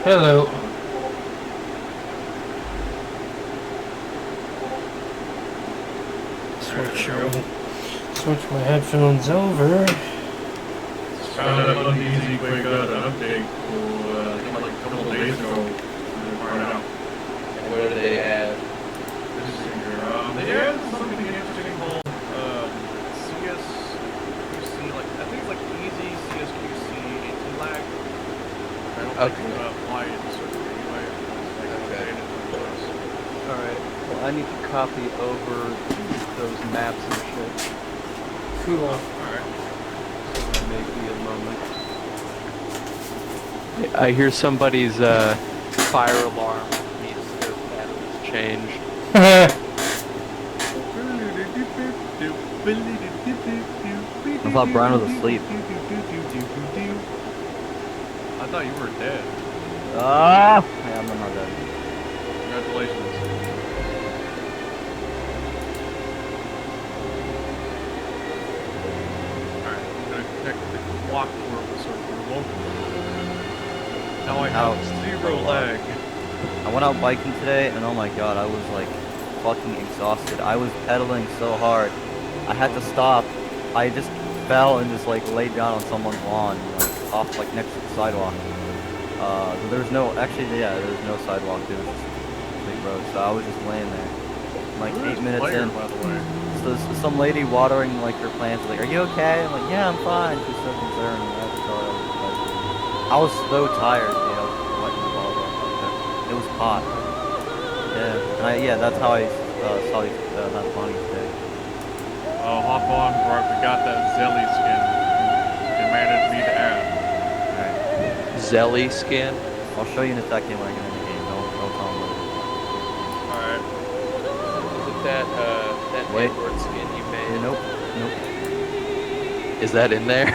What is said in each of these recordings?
Hello. Switch my headphones over. Found out on the easy QUAKE an update like a couple of days ago. And what did they add? They added something interesting called CSQC, like I think it's like easy CSQC anti-lag. I don't think it's apply it in certain anyway. Okay. Alright, well I need to copy over those maps and shit. Cool. Alright. So there may be a moment. I hear somebody's fire alarm needs their batteries changed. I thought Brian was asleep. I thought you were dead. Ah! Yeah, I'm not dead. Congratulations. Alright, I'm gonna connect the QUAKE server locally. Now I have zero lag. I went out biking today, and oh my god, I was like fucking exhausted. I was pedaling so hard. I had to stop. I just fell and just like laid down on someone's lawn, like off like next to the sidewalk. There's no, actually, yeah, there's no sidewalk. There was just a big road, so I was just laying there. Like 8 minutes in, By the way. so some lady watering like her plants. Like, are you okay? I'm like, yeah, I'm fine. She's so concerned. I had to tell her I was so tired, you know, sweating balls off like that. It was hot. Yeah, and yeah, that's how I saw you, that funny today. Hop on, bro. We got that Zelly skin. Demanded me to add. Alright. Zelly skin? I'll show you in a second when I get in the game. Don't tell them Alright. Is it that Wait. Edward skin you made? later. Nope. Is that in there? I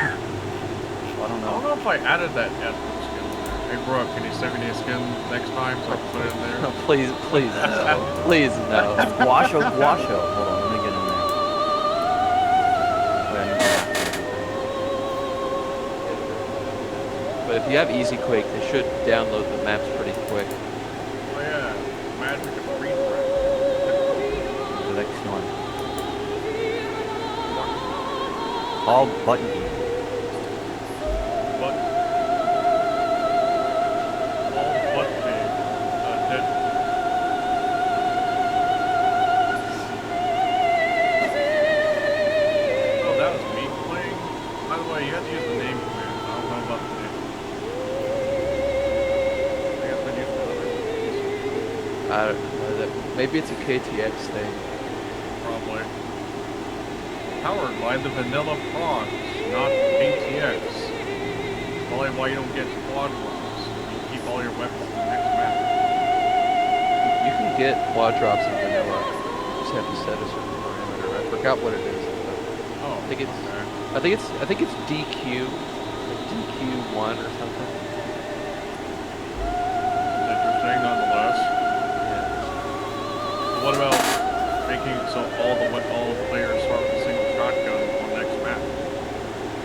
don't I don't know. know if I added that Edward skin. Hey, bro, can you send me a skin next time so I can put it in there? Please no. Please no. Guasho. Hold on, let me get in there. Wait, I need to- But if you have Easy QUAKE, they should download the maps pretty quick. Oh yeah, magic of free thread. The next one. All button keys. But all but the dead. Oh, that was me playing. By the way, you have to use the name command. I don't know about the name. I guess I used the other. I don't know. Maybe it's a KTX thing. Probably. Powered by the vanilla prawns, not ATX. Probably why you don't get quad drops. You keep all your weapons in the next map. You can get quad drops in vanilla. You just have to set a certain parameter. I forgot what it is. Oh, I think it's okay. I think it's DQ, like DQ1 or something. Interesting, nonetheless. Yeah. What about making it so all the players start with a single shotgun on the next map?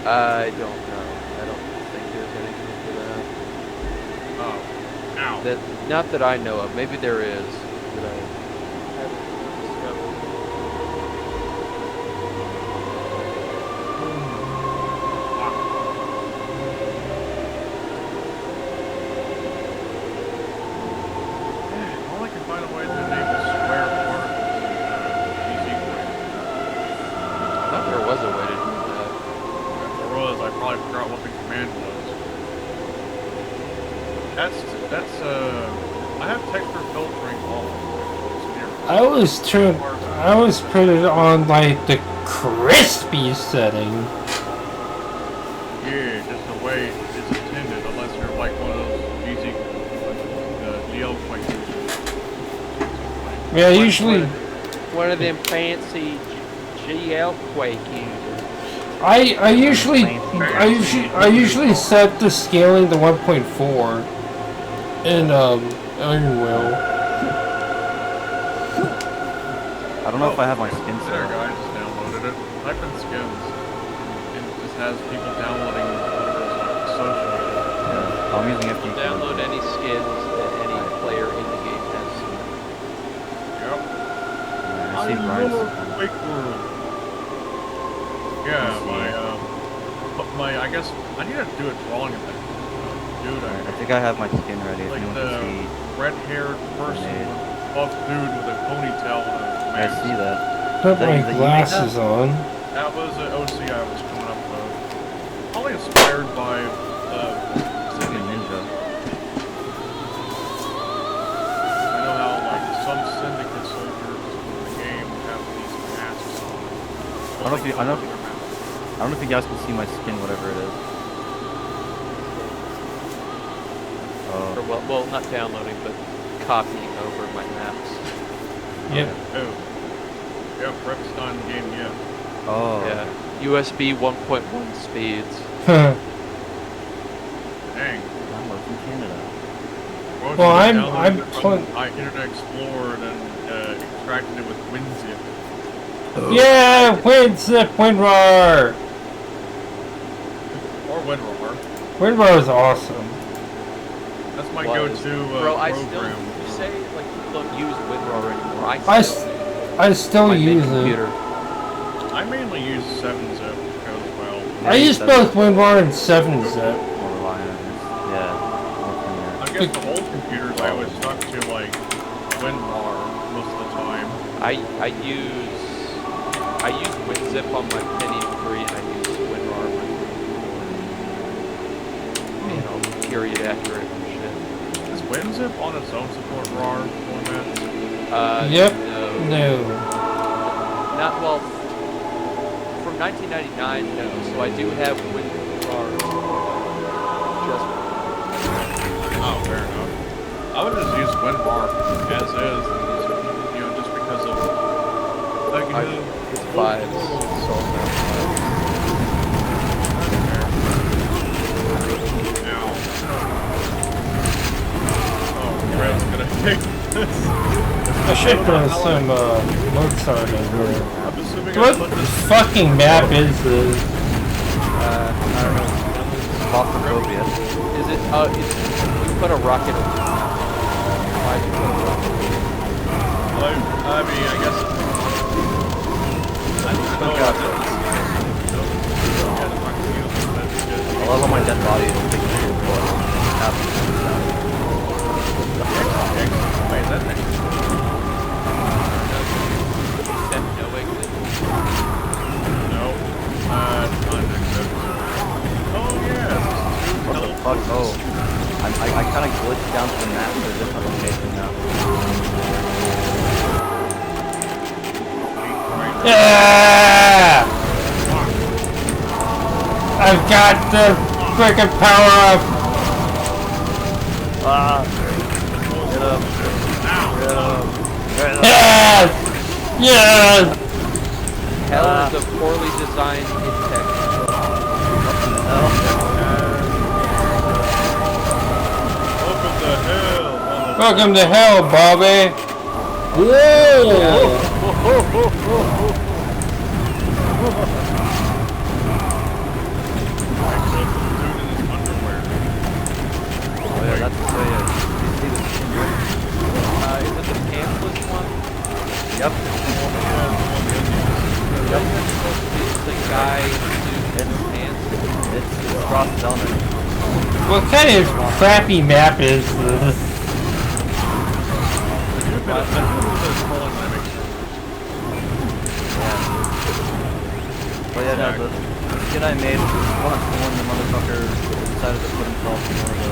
I don't know. I don't think there's anything for that. Oh, ow. That not that I know of. Maybe there is, but I haven't discovered. All I can find a way to enable square particles in PC QUAKE. I thought there was a way to do that. If there was, I probably forgot what the command was. I have texture filtering on. I was put it on like the crispy setting. Yeah, just the way it's intended, unless you're like one of those GC, the Neo QUAKE. Yeah, usually One of them fancy GL QUAKE users. I usually set the scaling to 1.4 in Ironwell. I don't know if I have my skin set There, up. guys, just downloaded it. Type in skins, and it just has people downloading whatever's like associated. Yeah. I'm using FD. Download any skins that any player in the game has. Yep. I see Brian's. Quake World. Yeah, I guess I need to do a drawing of that. Dude, I think I have my skin ready. If like anyone the can see. red-haired person, buff dude with a ponytail and a I mask. see that. Put Is that my you that you made glasses that? on. That was an OC I was coming up with. Probably inspired by Like a ninja. I know how like some syndicate soldiers in the game have these masks on. I don't know if you guys can see my skin, whatever it is. Or well, not downloading, but copying over my maps. Yep. Oh. Yeah, prep's not in the game yet. Oh. Yeah. USB 1.1 speeds. Dang. I'm working in Canada. Well, I'm Internet Explorer and extracted it with WinZip. Yeah, WinZip, WinRAR. Or WinRAR. WinRAR is awesome. That's my go-to Bro, I program. still, you say like people don't use WinRAR anymore. I still my main use computer. it. I mainly use 7-zip because, well, I use both WinRAR and 7-zip. Yeah. I guess the old computers I always stuck to like WinRAR most of the time. I use WinZip on my Pentium 3 and I use WinRAR on my you know, period accurate and shit. Does WinZip on its own support RAR formats? Yep. No. No. Not well. From 1999, no. So I do have WinRAR. Just Oh, fair enough. I would just use WinRAR as is, you know, just because of like it's vibes. So Oh, Red's gonna take this. I should put some Mozart in here. I'm assuming What I put this fucking map is this? I don't know. Claustrophobia. Is it? You put a rocket. Why did you put a rocket? I mean, I guess. I don't know. I love how my dead body is big shit, but Wait, is that next? No exit. No. Not next episode. Oh, yeah. what the fuck? Oh. I kind of glitched down to the map to a different location now. Yeah! I've got the freaking power up. Get up. Get up. Get up. Yes! Yes! Hell is a poorly designed in-tech. Welcome to hell. Welcome to hell, Bobby. Whoa! Oh yeah, that's so yeah. Is it the pantsless one? Yep. Yep. It's the guy in the pants. It's cross element. What kind of crappy map is this? But yeah, no, the skin I made was when the motherfucker decided to put himself in one of the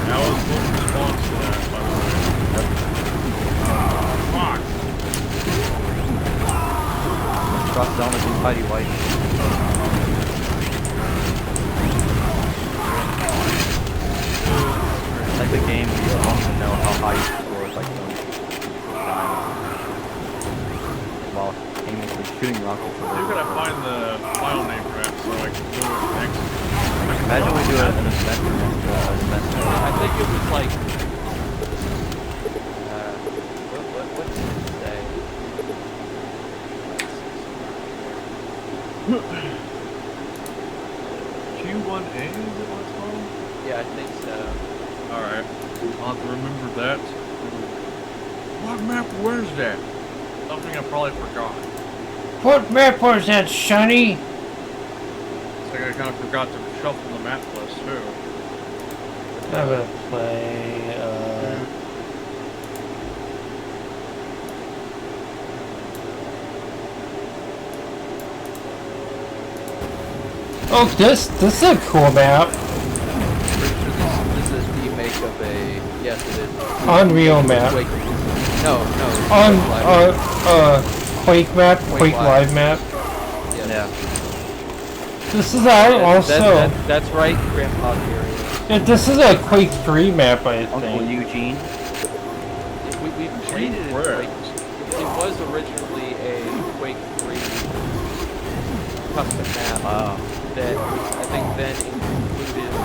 That was the response to that, by the way. Fuck! cross down with Mighty White. Like the game, you don't even know how high you score if like while aimlessly shooting rockets. You're gonna find the file name for that so I can do it next. Imagine we do an event next I think it was like. What did it say? Q1A, is it what it's called? Yeah, I think so. Alright. I'll have to remember that. What map was that? Something I probably forgot. What map was that, Sonny? It's like I kind of forgot to shuffle the map list too. I'm gonna play, Oh, this is a cool map. This is a remake of a, yes it is. Unreal map. Quake. No. Quake map, Quake Live map. Yes. Yeah. This is also. That's right, Grandpa Gary. Yeah, this is a Quake 3 map, I Uncle think. Eugene. We've treated it like it was originally a Quake 3 custom map. Wow. That I think then included as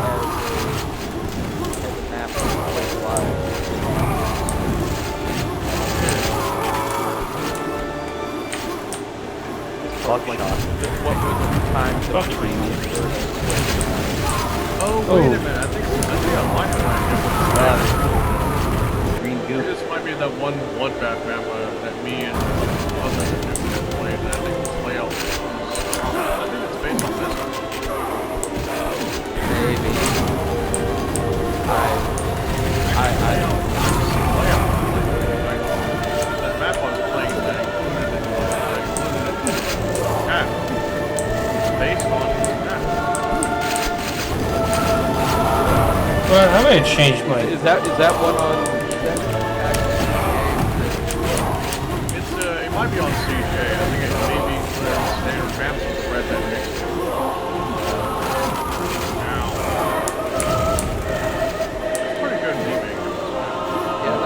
a map for Quake Live. Fuck Like shot. what was at the time the previous version. Oh, wait a minute. I think I might have Green goop. This might be that one bloodbath map that me and others have played that I think it's layout. I think it's based on this one. Maybe. I don't Layout. That map I was playing that included map. Based on this map. Well, I'm gonna change my. Is that one on? It's it might be on CJ. I think it may be standard maps with the red that mixed. It's pretty good remake. Yeah,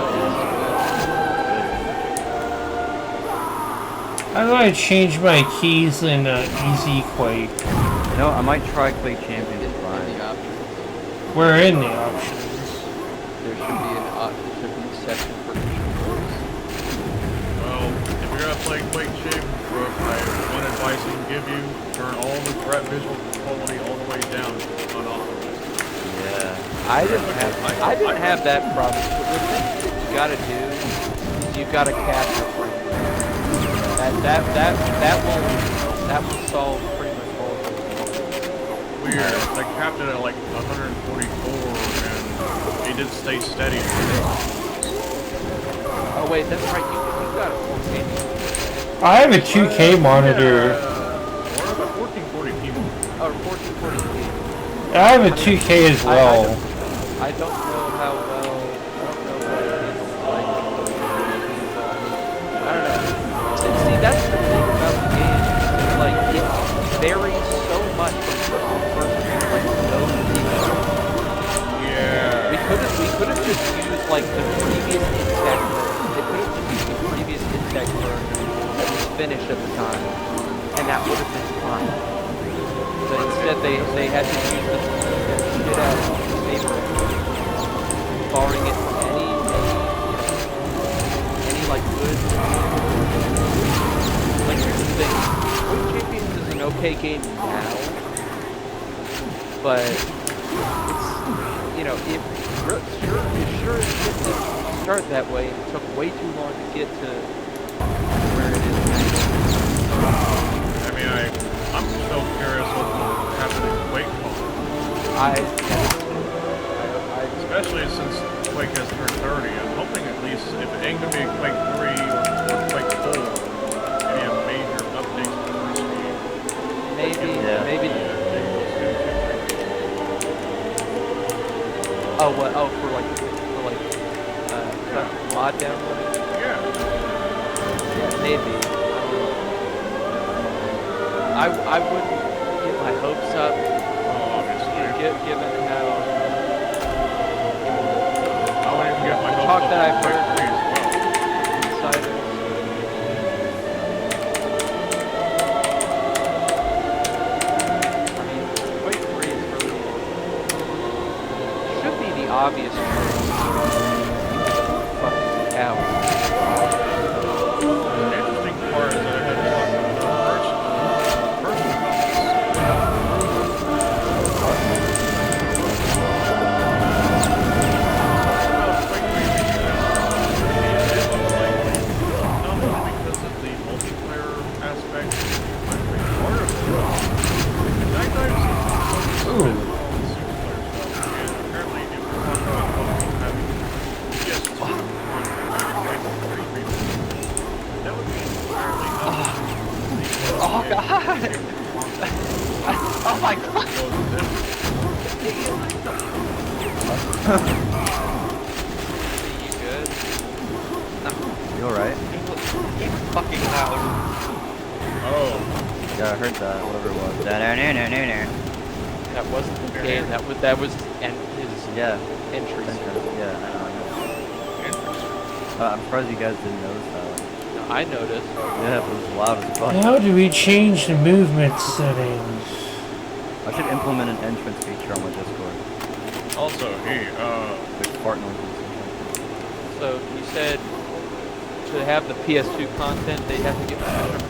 How do I change my keys in Easy Quake? You know, I might try Quake Champions in Prime. the options. We're in the options. There should be a section for controls. Well, if you're gonna play Quake Champions, one advice I can give you: turn all the threat visual quality all the way down on optimized. Yeah. I didn't have that problem. The thing that you gotta do is you gotta cap your frame rate. That will solve pretty much all of those. Weird. I capped it at like 144, and it did stay steady. Oh wait, that's right. You got a 4K. I have a 2K monitor. Or a 1440p monitor. Oh, 1440p. I have a 2K as well. I don't know how well. I don't know what it is like. I don't know. See, that's the thing about the game. Like, it varies so much from person to person. Like, no people. Yeah. We could have just used like the previous index. It could have just used the previous index version that was finished at the time, and that would have been fine. But instead, they had to use the shit out of the paper, barring it from any like good. Like here's the thing, Quake Champions is an okay game now, but it's it sure as shit didn't start that way. It took way too long to get to where it is now. I mean, I'm so curious what will happen in Quake Mode. Especially since Quake has turned 30. I'm hoping at least, if it ain't gonna be a Quake 3 or Quake 4, maybe a major update to the first game. Maybe. Oh, what? Oh, for mod downloading? Yeah. Yeah, maybe. I wouldn't get my hopes up. Oh, obviously. Given how. I wouldn't even get my hopes talk up that on I've Quake heard 3 as well. Insiders. I mean, Quake 3 is really should be the obvious choice. Fucking out. The interesting part is that I had to talk to another person about this. that would be fairly helpful. Oh god! Oh my god! You good? You alright? He was fucking loud. Oh. Yeah, I heard that, whatever it was. Da-da-na-na-na-na. That wasn't the game. That was his Yeah. entry. Yeah, I know. I'm surprised you guys didn't notice that. No, I noticed. Yeah, it was loud as fuck. How do we change the movement settings? I should implement an entrance feature on my Discord. Also, hey, Like fart noises. So you said to have the PS2 content, they have to get permission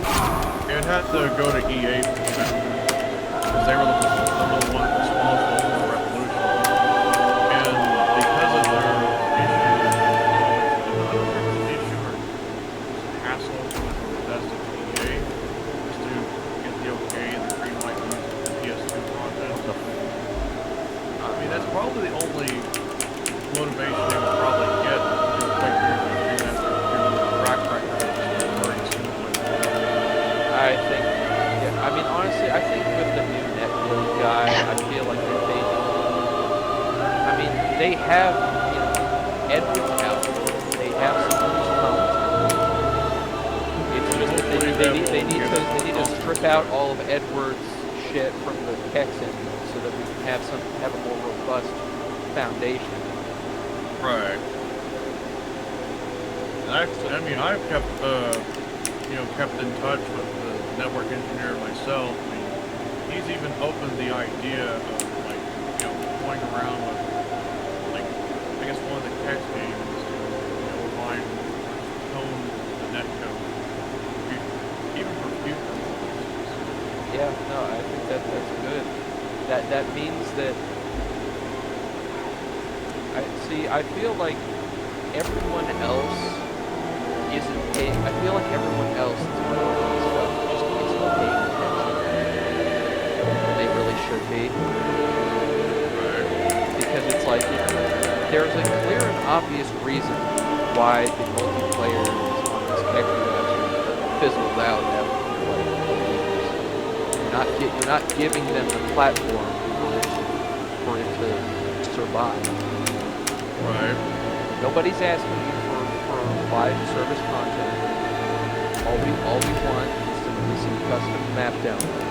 from you. it had to go to EA because they were the one responsible for the revolution. And because of their issue or hassle with Bethesda EA, was to get the okay and the green light to use the PS2 content. I mean, that's probably the only motivation they would probably get to play through that track record very smoothly. I think, yeah, I mean, honestly, I think with the new Netflix guy, I feel like I mean, they have, you know, Edwards out. They have some loose content. It's just that they need to strip out all of Edwards' shit from the Kex engine so that we can have a more robust foundation. Right. And I've kept, kept in touch with the network engineer myself. I mean, he's even opened the idea of, like, going around with, like, I guess one of the text games to, find tone the netcode, even for future releases. Yeah, no, I think that's good. That means that I feel like everyone else isn't paying. I feel like everyone else is doing this stuff just isn't paying attention. They really should be. Because it's like there's a clear and obvious reason why the multiplayer on this Xbox fizzles out after like 4 years. You're not giving them the platform for it to survive. Right. Nobody's asking you for live service content. All we want is some custom map download.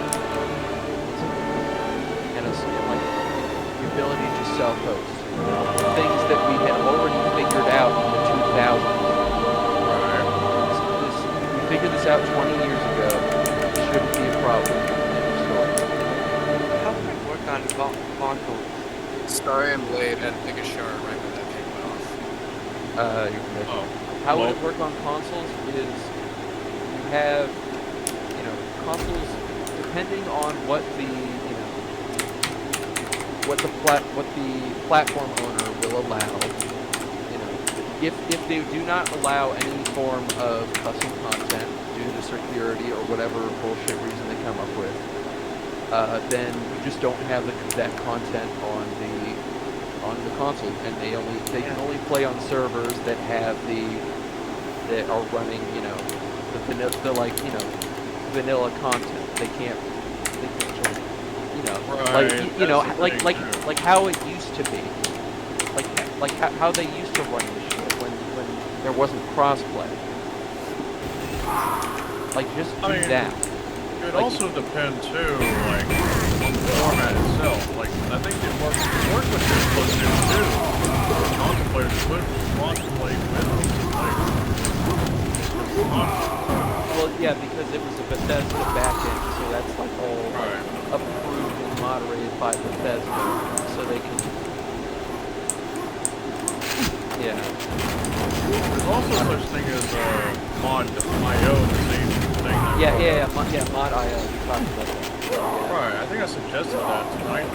And like the ability to self-host. Things that we had already figured out in the 2000s. Right. We figured this out 20 years ago. It shouldn't be a problem. How can I work on consoles? Sorry I'm late. I had to take a shower right when that came off. You're good. Oh. How would it work on consoles is you have, consoles depending on what the platform owner will allow. If they do not allow any form of custom content due to security or whatever bullshit reason they come up with, then you just don't have that content on the console, and they can only play on servers that have that are running vanilla content. They can't join, Right, like how it used to be, like how they used to run this shit when there wasn't crossplay. Like just do that. It would also depend too, like, on the format itself. Like, I think it worked with this PlayStation 2. Console players could cross-play with players. Well, yeah, because it was a Bethesda backend, so that's like all approved and moderated by Bethesda, so they can. Yeah. There's also such thing as mod.io, the same thing. Mod.io. We talked about that. Right, I think I suggested that tonight.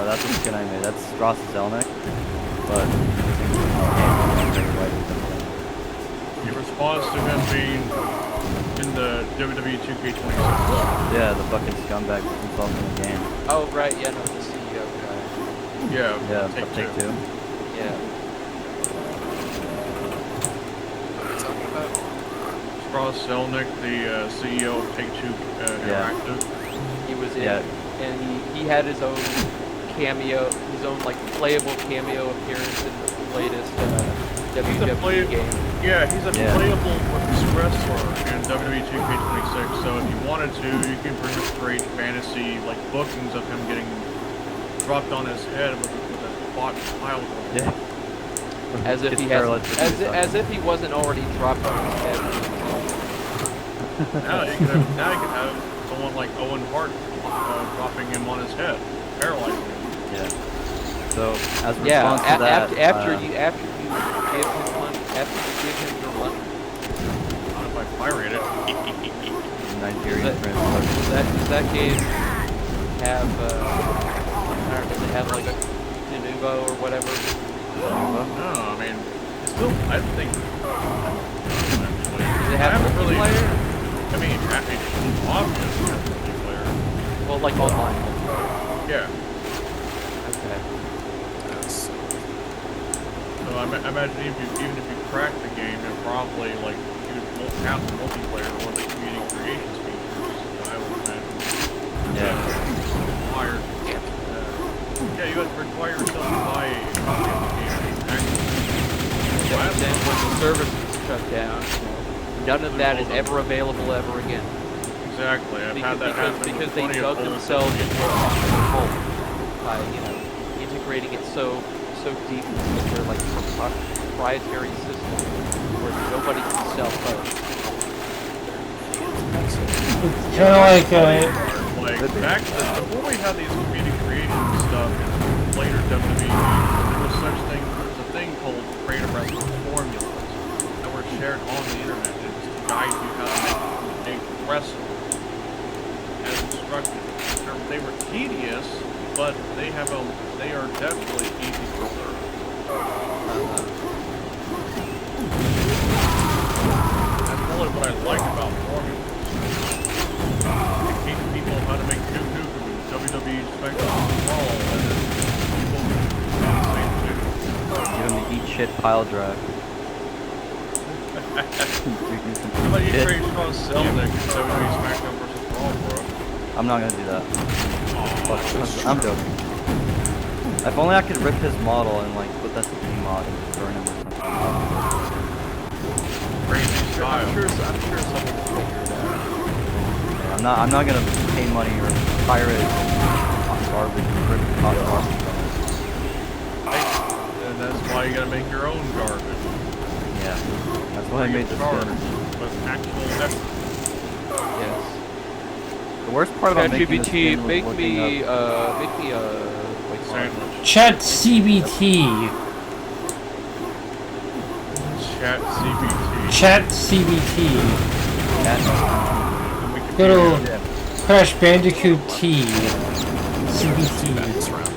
That's a skin I made. That's Ross Zelnick, but In response to him being in the WWE 2K26. yeah, the fucking scumbag involved in the game. Oh right, yeah, no, the CEO guy. Yeah, Yeah, Take Two. Yeah. Cross Selnick, the CEO of Take-Two Interactive? He was in, Yeah. and he had his own cameo, his own like playable cameo appearance in the latest WWE game. Yeah, he's a Yeah. playable wrestler in WWE 2K26. So if you wanted to, you can pretty much create fantasy like bookings of him getting dropped on his head with a bot pile. Yeah. As if Gets he has, paralyzed with as, suicide. as if he wasn't already dropped on his head. Now you can have someone like Owen Hart dropping him on his head, paralyzing him. Yeah. So as a Yeah, response to that, after you give him money, after you give him your money. Not if I pirate it. Nigerian Does friends. that game have does it have like a de novo or whatever? No, I mean, it's still, I think, actually, Does it have I haven't really, multiplayer? I mean, it's obvious it has multiplayer. Well, like online. Yeah, Okay. so I imagine even if you crack the game, it probably, like, you would have the multiplayer or the community creations features, I would imagine. Yeah. Required. Yeah, you have to require yourself to buy a copy of the game. And then when the service is shut down, none of that is ever available ever again. Exactly, I've had that happen Because with they plenty of dug old themselves systems. into a hole by, integrating it so deeply with their like proprietary system where nobody can sell code. It's kind of like Like, back then, before we had these community creation stuff in later WWE games, there was a thing called creative wrestling formulas that were shared on the internet. It was to guide you how to make wrestle as instructed. They were tedious, but they are definitely easy to learn. That's really what I like about formulas. Teach people how to make Duke Nukem and WWE Spectrum Brawl, and then people can do the same thing. Give him the eat shit pile drive. How about you create Sean Selnick and WWE Smackdown vs. Brawl, bro? I'm not gonna do that. Aw, I'm joking. If only I could rip his model and like put that to the mod and burn him or something. crazy style. I'm sure someone will figure it out. Yeah, I'm not gonna pay money or pirate hot garbage and rip hot garbage. And that's why you gotta make your own garbage. Yeah, that's why I made this Charged game. with actual effort. Yes. The worst part about making this ChatGPT, game was make looking me up. wait, Sandwich. Chat CBT. Chat CBT. Chat CBT. And we can Go to Yeah. Crash Bandicoot T. CBT. That's round.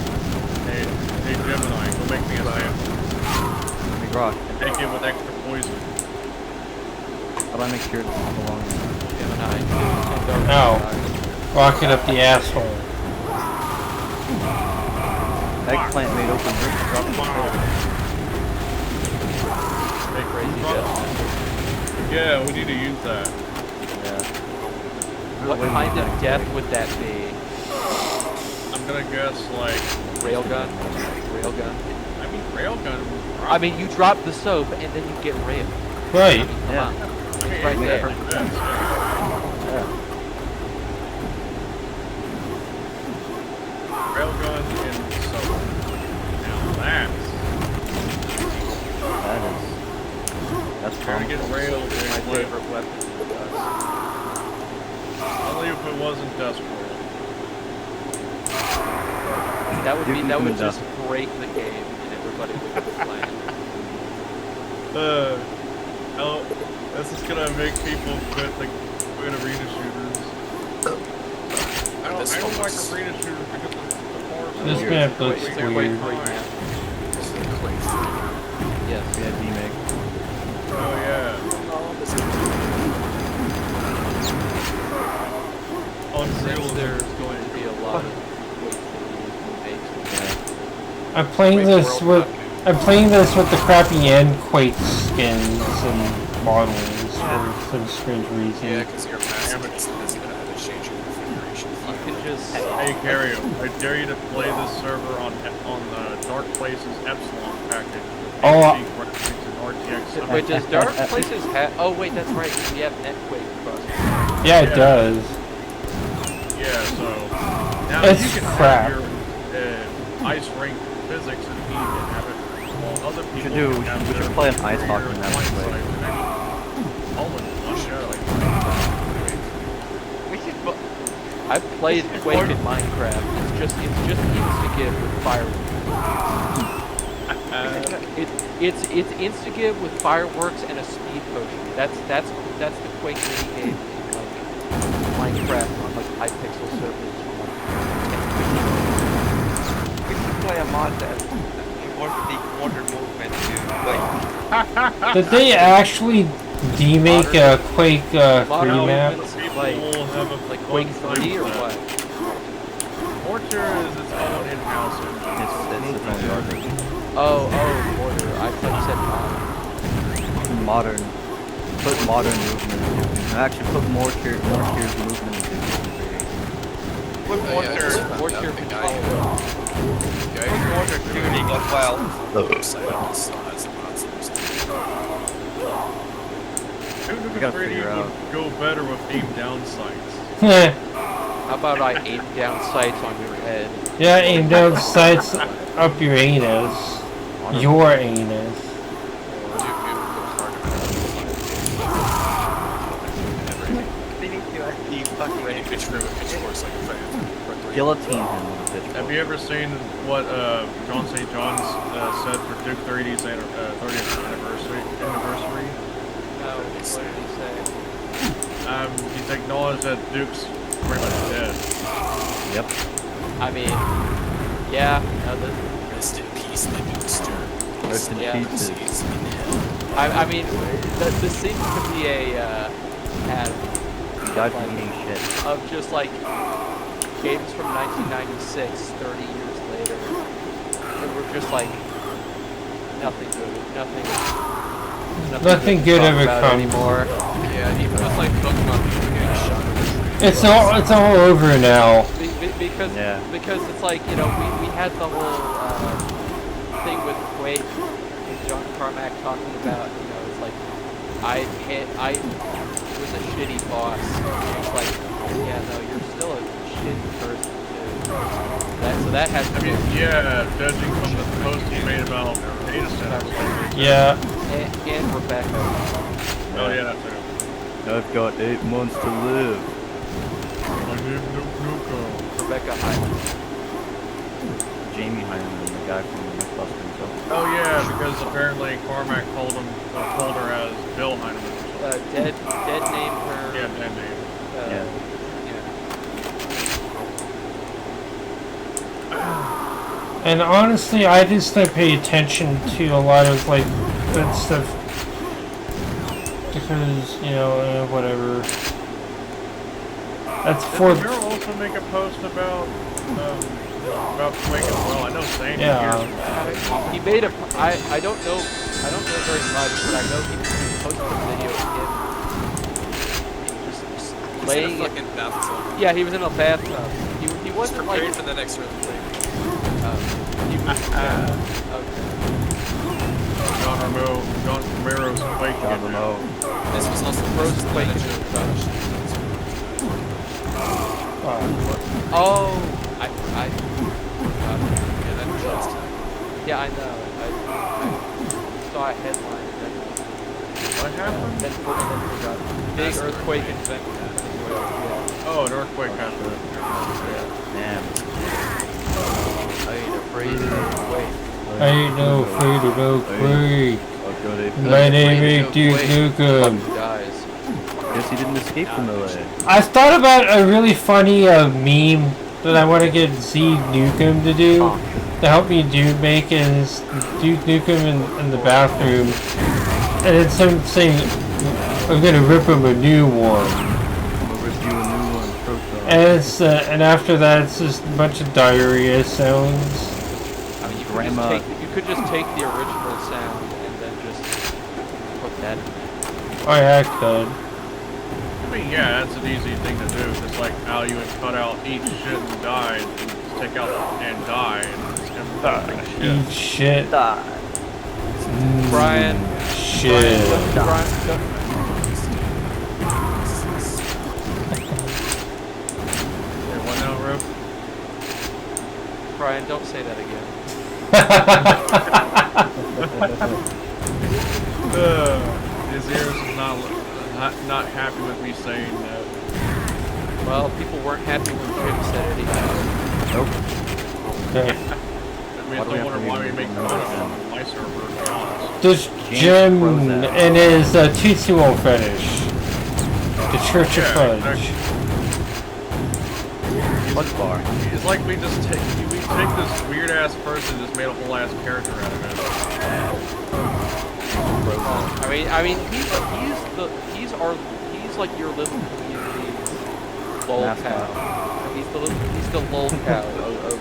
Hey Gemini, go make me a sandwich. Big rock. Take it with extra poison. How do I make sure it doesn't belong? Gemini. Ow. Rocket up the asshole. Eggplant made open root. Drop the hole. Make Crazy drop- Yeah, we need to use that. Yeah. What kind of death would that be? I'm gonna guess like, Railgun? Railgun? I mean, railgun. I mean, you drop the soap and then you get railed. Right. Come Yeah. on. I mean, right it's there. like this. Yeah. Railgun and soap. Now That's trying to get railed. My My favorite weapon. Only if it wasn't Dust World. That would You that can would do just break the game and everybody would be playing. Oh, this is gonna make people quit arena shooters. I don't like arena shooters because the cars are This weird. map looks It's Quake weird. 3, yeah. Yes. Yeah, D-Make. Oh yeah. Unreal. Since there's going to be a lot of I'm playing Quake this World with I'm playing this with the crappy end Quake skins and models for some strange reason. Yeah, because your massive is to change your configuration. You can just. Hey, Cario, I dare you to play this server on the Dark Places Epsilon package. Oh, RTX. Wait, does Dark Places have? Oh wait, that's right. We have Netquake cross. yeah, it does. Yeah, so now It's you can crap. have your ice rink physics and heat and have it while other We people should can have we should their play an ice career hockey match. blind Like, side connection. All in one show. We should. I've played Quake in Minecraft. It's just Instagive with fireworks. It's Instagive with fireworks and a speed potion. That's the Quake mini game in like Minecraft on like Hypixel servers. We should play a mod that involves the water movement to like. Did they actually demake a Quake 3 Modern map? movements People like will have a like fun Quake time 3 or with that. what? Mortar is its own in-house. it's only garbage. Oh, Mortar. I thought you said Modern. Put modern movement. And actually put Mortier's movement into it. Put Mortar control. put water tuning as well. Nukem gotta 3D figure out. would go better with aim down sights. How about I aim down sights on your head? Yeah, aim down sights up your anus. Your anus. They need to actually fucking Ready pitch through with pitchforks like a fan. Guillotine him with a pitchfork. Have you ever seen what John St. John's said for Duke 30's 30th anniversary? No, what did he say? He's acknowledged that Duke's pretty much dead. Yep. I mean, yeah. No, Rest in peace, the Dukester. Rest in Yeah. pieces. I mean, this seems to be a pattern You died from eating shit. of just like games from 1996, 30 years later, and we're just like nothing good, Nothing good to talk ever about comes. anymore. Yeah, even with like Pokemon people getting shot in the street. It's all over now. Because Yeah. it's like, you know, we had the whole thing with Quake with John Carmack talking about, you know, it's like I was a shitty boss. It's like, yeah, no, you're still a shitty person too. So that has to I mean, yeah, judging from the post he made about data centers. Yeah. and Rebecca. Oh yeah, that's it. I've got 8 months to live. Rebecca Hyman. Jamie Hyman, the guy from Mythbusters. Oh yeah, because apparently Carmack told her as Bill Heineman. Dead named her. Yeah, dead name. Yeah. And honestly, I just don't pay attention to a lot of like that stuff because, you know, whatever. That's for. Did Miro also make a post about Quake as well? I know Zane. Yeah. He made a. I don't know very much, but I know he posted a video of him just laying in a fucking bathtub. Yeah, he was in a bathtub. He wasn't like. Preparing for the next earthquake. He was. Okay. John Romero's Quake. I don't know. This was also Frozen Quake is Oh, I yeah, that was last time. yeah, I know. I saw a headline that What happened? then forgot. Big earthquake in Venezuela. Yeah. Oh, an earthquake happened. Damn. I ain't afraid of quake. I ain't no afraid of no Quake. I've got 8 My name ain't Duke Nukem. Guys. Guess he didn't escape from LA. I thought about a really funny meme that I want to get Z Nukem to do to help me make his Duke Nukem in the bathroom, and it's him saying, "I'm gonna rip him a new one." I'm gonna rip you a new one, Proton. And it's and after that, it's just a bunch of diarrhea sounds. I mean, Grandma. you could just take the original sound and then just put that in there. Oh yeah, I could. I mean, yeah, that's an easy thing to do. Just like how you would cut out eat shit and die, and just take out and die, and just Eat shit. Brian. Shit. Brian, What now, Rip? Brian, don't say that again. His ears is not happy with me saying that. Well, people weren't happy when Jim said it either. Nope. Okay. I mean, I wonder why we make fun of him on my server, to be honest. This Jim and his Tootsie Roll fetish. The Church of Fudge. Fudge bar. It's like we take this weird ass person and just made a whole ass character out of it. I mean, he's like your little community's lol cow. He's the lol cow of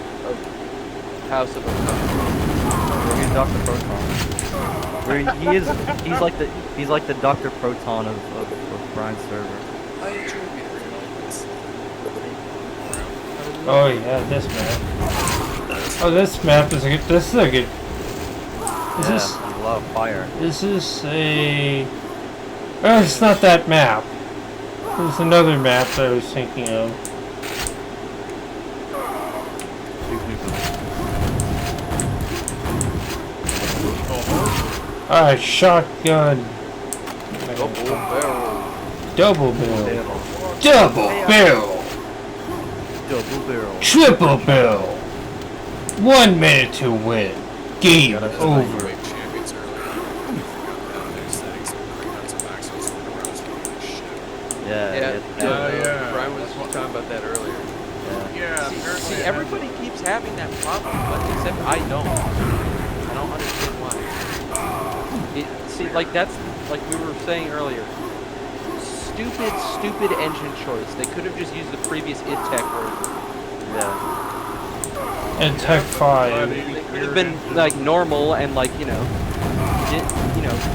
House of He's Dr. Proton. He's like the Dr. Proton of Brian's server. I enjoy being realized. Oh yeah, this map. Oh, this map is a good. This is a good. Is Yeah, this? there's a lot of fire. Is this a? Oh, it's not that map. There's another map that I was thinking of. Shotgun. Double barrel. Double barrel. Double barrel. Double barrel. Triple barrel. 1 minute to win. Game over. Wait, champions earlier. I forgot that there's settings so that's a maximum sort of rounds going shit. Yeah. Brian was talking about that earlier. Yeah, See, everybody keeps having that problem, but except I don't. I don't understand why. That's like we were saying earlier. Stupid engine choice. They could have just used the previous IdTech version. Yeah. And Tech 5. It could have been like normal and like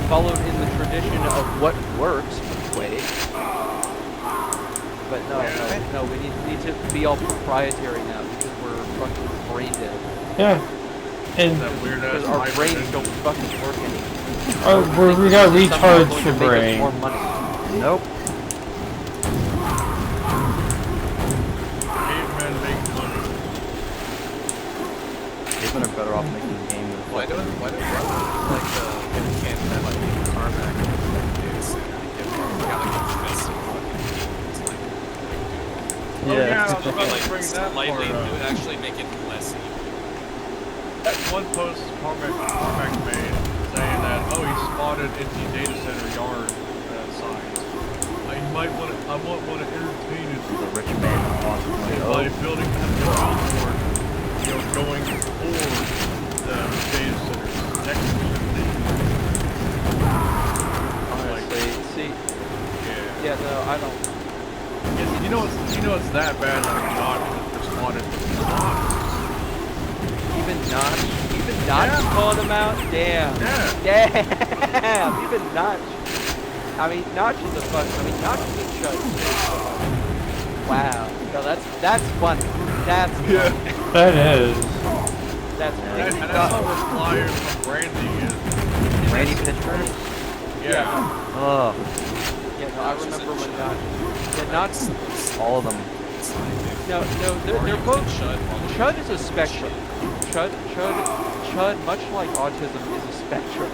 followed in the tradition of what works with QUAKE. But no, we need to be all proprietary now because we're fucking brain dead. Yeah. And because our brains don't fucking work anymore. oh, we got retards for brain. More money. Nope. Cavemen make money. Cavemen are better off making the game than Why don't like can't have like tarmac and data center to give got like a fist fucking it's like Yeah. I was about to bring that slightly part it would up. actually make it less evil. That one post Carmack made saying that, oh, he spotted empty data center yard signs. I want to entertain it. He's a rich man. By building that billboard, going for the data centers next to the thing. Honestly, see. Yeah, no, I don't. You know it's that bad that not responded to the box. Even Notch called him out? Damn. Damn. Even Notch. I mean, Notch is a fuck. I mean, Notch is a chud. Wow. No, that's funny. That's funny. That is. That's funny. And that's how reply from Brandy is. Randy Pitchford? Yeah. Oh, Yeah, no, I remember when Notch. Yeah, Notch. all of them. No, they're both chud. Chud is a spectrum. Chud, much like autism, is a spectrum.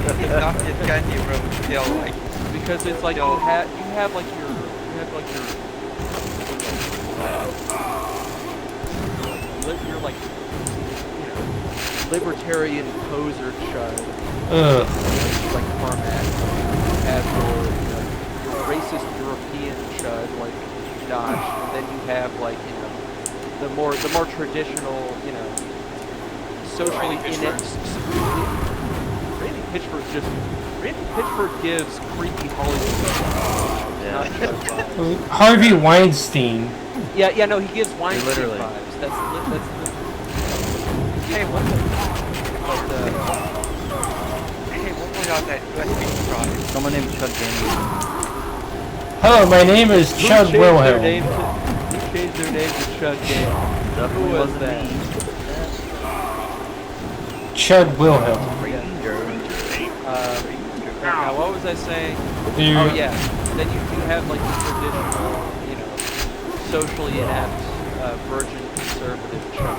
It's not just candy room still like Because it's like you have like your like libertarian poser chud. Like Carmack. You have your racist European chud like Notch. And then you have like the more traditional socially inept. Randy Pitchford gives creepy Hollywood. Yeah. Harvey Weinstein. Yeah, no, he gives wine Literally. vibes. That's Hey, what the? Hey, what was out that USB drive? Someone named Chuck Daniels. Hello, my name is Chud Wilhelm. Who changed their name to Chuck Daniels? Definitely was wasn't that? me. Chud Wilhelm. Now, what was I saying? You, Oh yeah, then you have like the traditional, you know, socially inept, virgin conservative Chuck.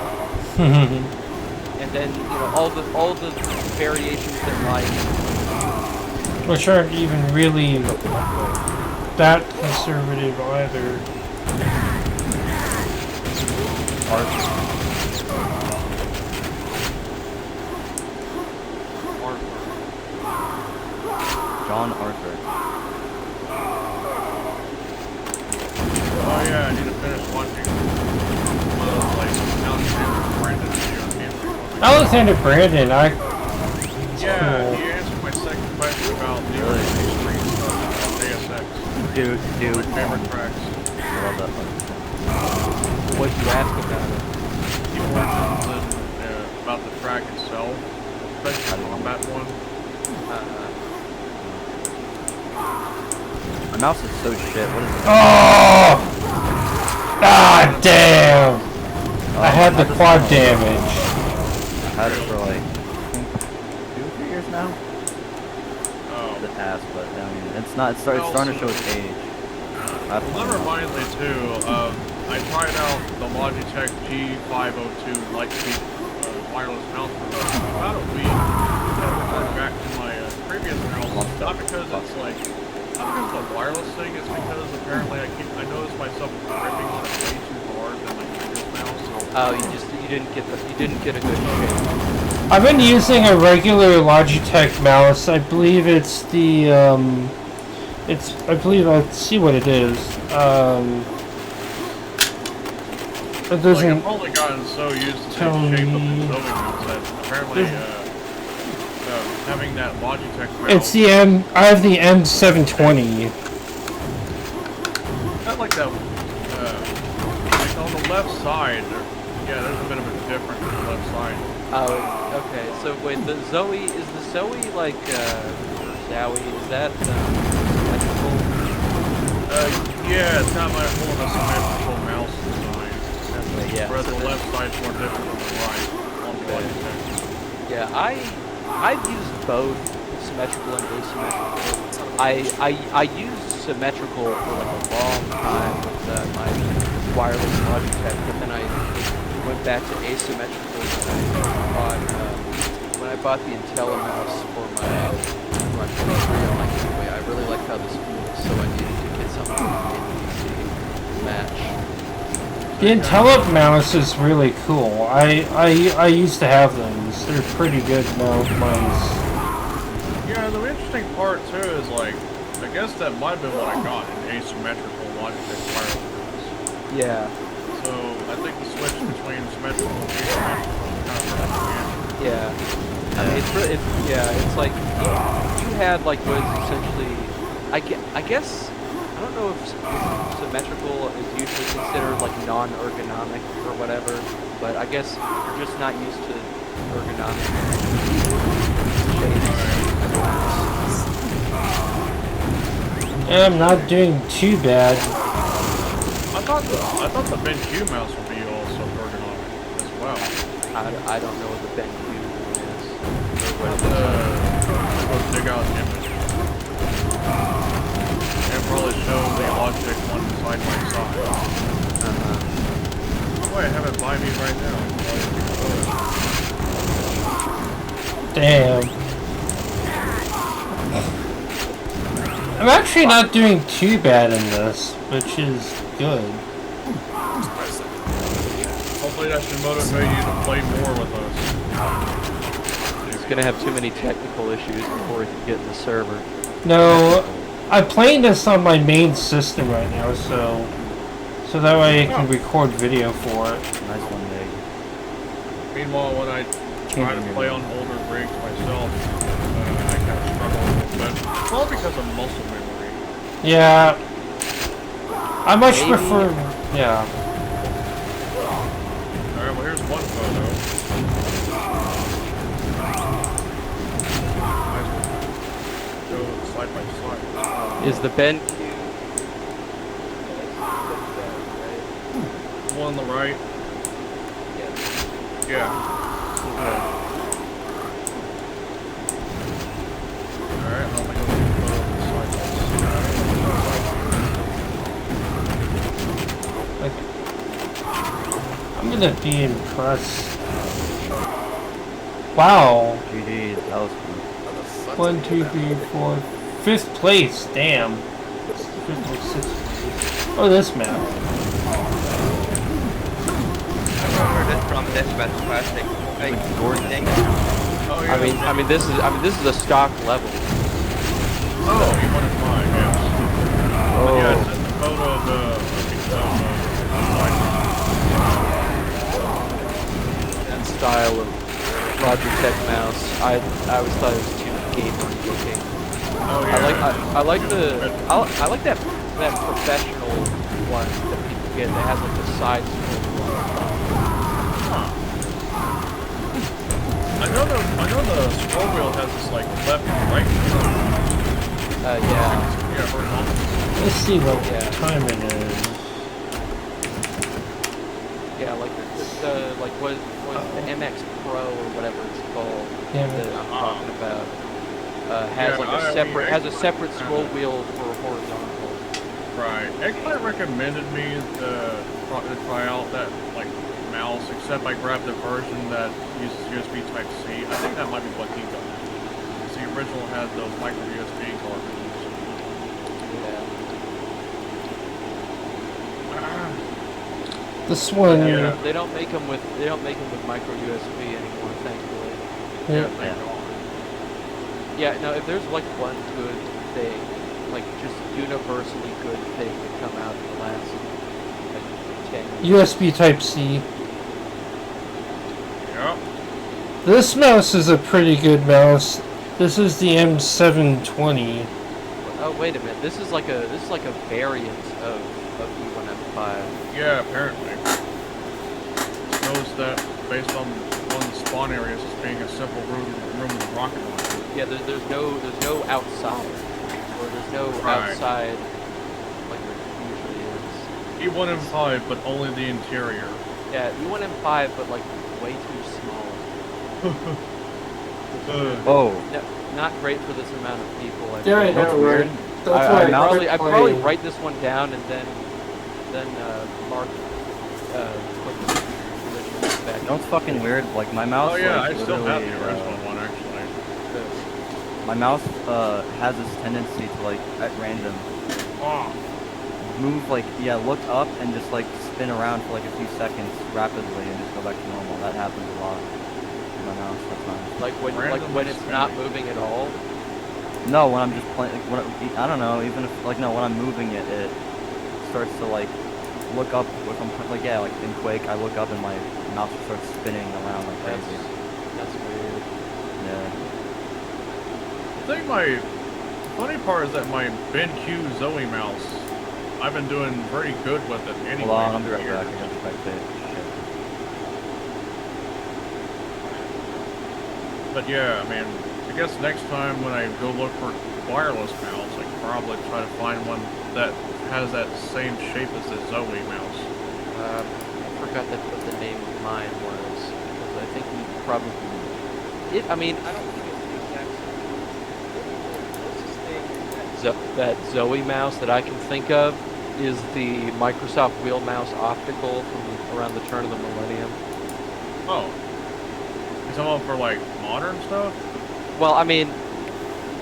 And then, you know, all the variations in life. which aren't even really that conservative either. John Arthur. Oh yeah, I need to finish watching one of those like Brandon videos. Alexander Brandon, Yeah, cool. he answered my second question about the Really? streams on ASX. Dude. My favorite tracks. I love that one. What'd you ask about it? The origins and about the track itself, especially the combat one. My mouse is so shit. What is it? Oh! Ah, damn! I had the quad damage. I had it for like 2 or 3 years now. Oh. The ass, but I mean, it's not. It's starting to show its age. That reminds me too of I tried out the Logitech G502 Lightspeed wireless mouse for about a week. And I went back to my previous mouse, not because it's like, not because it's a wireless thing, it's because apparently I noticed myself gripping on it way too hard than my previous mouse. Oh, you didn't get a good shape. I've been using a regular Logitech mouse. I believe it's the, let's see what it is. It Like, doesn't I've only gotten so used to the tell shape of the me. Zoe mouse that apparently having that Logitech mouse. It's the I have the M720. Not like that. Like on the left side, yeah, there's a bit of a difference on the left side. Oh, okay. So wait, is the Zoe like or Zowie? Is that symmetrical? Yeah, it's kind of like more of a symmetrical mouse design. Okay, yeah. Whereas So the then- left side's more different than the right on the Okay. Logitech. Yeah, I've used both symmetrical and asymmetrical. I used symmetrical for like a long time with my wireless Logitech, but then I went back to asymmetrical when I bought the IntelliMouse for my PC. I'm like, anyway, I really like how this feels, so I needed to get something in match. The IntelliMouse mouse is really cool. I used to have those. They're pretty good mice. Yeah, the interesting part too is like, I guess that might have been what I got in asymmetrical Logitech wireless mouse. Yeah. So I think the switch between symmetrical and asymmetrical is kind of weird. Yeah. I mean, it's like you had like what is essentially, I guess I don't know if symmetrical is usually considered like non-ergonomic or whatever, but I guess you're just not used to ergonomic I'm not doing too bad. I thought the BenQ mouse would be also ergonomic as well. I don't know what the BenQ is. Let's go dig out an image. And probably show the Logitech one side by side. Oh, I have it by me right now. Damn. I'm actually not doing too bad in this, which is good. Hopefully that should motivate you to play more with us. He's gonna have too many technical issues before he can get in the server. No, I'm playing this on my main system right now, so that way I can record video for it. Nice one, Meg. Meanwhile, when I try to play on older rigs myself, I kind of struggle a little bit. Well, because of muscle memory. Yeah, I much Maybe- prefer. Yeah. Alright, well here's one photo. Nice. Go side by side. Is the Ben One on the right. Yeah. Alright, I'll make a photo of the side by side. Okay. I'm gonna be impressed. Wow. GG, that was fun. 1, 2, 3, 4. 5th place. Damn. 5th or 6th. Oh, this map. I remember this from Deathmatch Classic. Like, Oh, yeah. I mean this is a stock level. Oh, you wanted mine, yes. Oh. Yeah, it's a photo of That style of Logitech mouse, I always thought it was too gamer looking. Oh, yeah. I like that professional one that people get that has like the side scroll. I know the scroll wheel has this like left and right. Yeah. Yeah, horizontal. Let's see what Yeah. time it is. Yeah, like the like what the MX Pro or whatever it's called Yeah, that I'm talking about Yeah, has like I a separate mean, has a separate scroll wheel for horizontal. Right. Eggplant recommended me to try out that like mouse, except I grabbed the version that uses USB Type-C. I think that might be what he got. Because the original had those micro USB cartridges. This one. Yeah. They don't make them with micro USB anymore, thankfully. Yeah. Thank God. Yeah, no, if there's like one good thing, like just universally good thing to come out in the last like 10 years. USB Type-C. Yep. This mouse is a pretty good mouse. This is the M720. Oh wait a minute, this is like a variant of E1M5. Yeah, apparently. Notice that based on one of the spawn areas as being a simple room with a rocket launcher. Yeah, there's no outside, or there's no Right. outside like there usually is. E1M5, but only the interior. Yeah, E1M5, but like way too small. Oh. No, not great for this amount of people. I Yeah, I think. know, That's weird. right? That's why I probably write this one down and then mark put the original back. You know what's fucking weird? Like my mouse. Oh yeah, like, I still have the literally, original one actually. My mouse has this tendency to like at random Oh. move like look up and just like spin around for like a few seconds rapidly and just go back to normal. That happens a lot with my mouse sometimes. Like when Randomly it's not spinning. moving at all. No, when I'm just playing, like, I don't know. Even if when I'm moving it, it starts to like look up. If I'm like in Quake, I look up and my mouse starts spinning around like crazy. That's weird. Yeah. I think my funny part is that my BenQ Zoe mouse, I've been doing pretty good with it anyway. Hold on, I'll be right back. I gotta spectate. But yeah, I mean, I guess next time when I go look for wireless mouse, I can probably try to find one that has that same shape as the Zoe mouse. I forgot what the name of mine was because I think we probably I mean, I don't think it's the exact same. That Zoe mouse that I can think of is the Microsoft Wheel Mouse Optical from around the turn of the millennium. Oh. Is someone for like modern stuff? Well, I mean,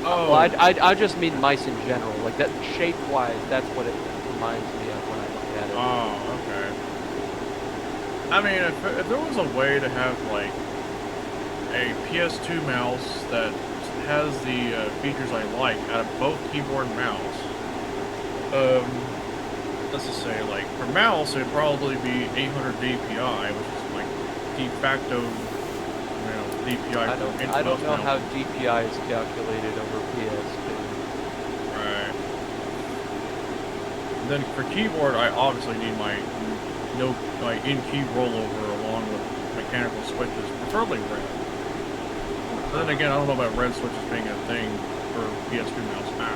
Oh. well, I just mean mice in general. Like that shape-wise, that's what it reminds me of when I look at it. Oh, okay. I mean, if there was a way to have like a PS2 mouse that has the features I like out of both keyboard and mouse, let's just say like for mouse it'd probably be 800 DPI, which is like de facto, DPI. I don't know how DPI is calculated over PS2. Right. And then for keyboard, I obviously need my in-key rollover along with mechanical switches, preferably red. But then again, I don't know about red switches being a thing for PS2 mouse now.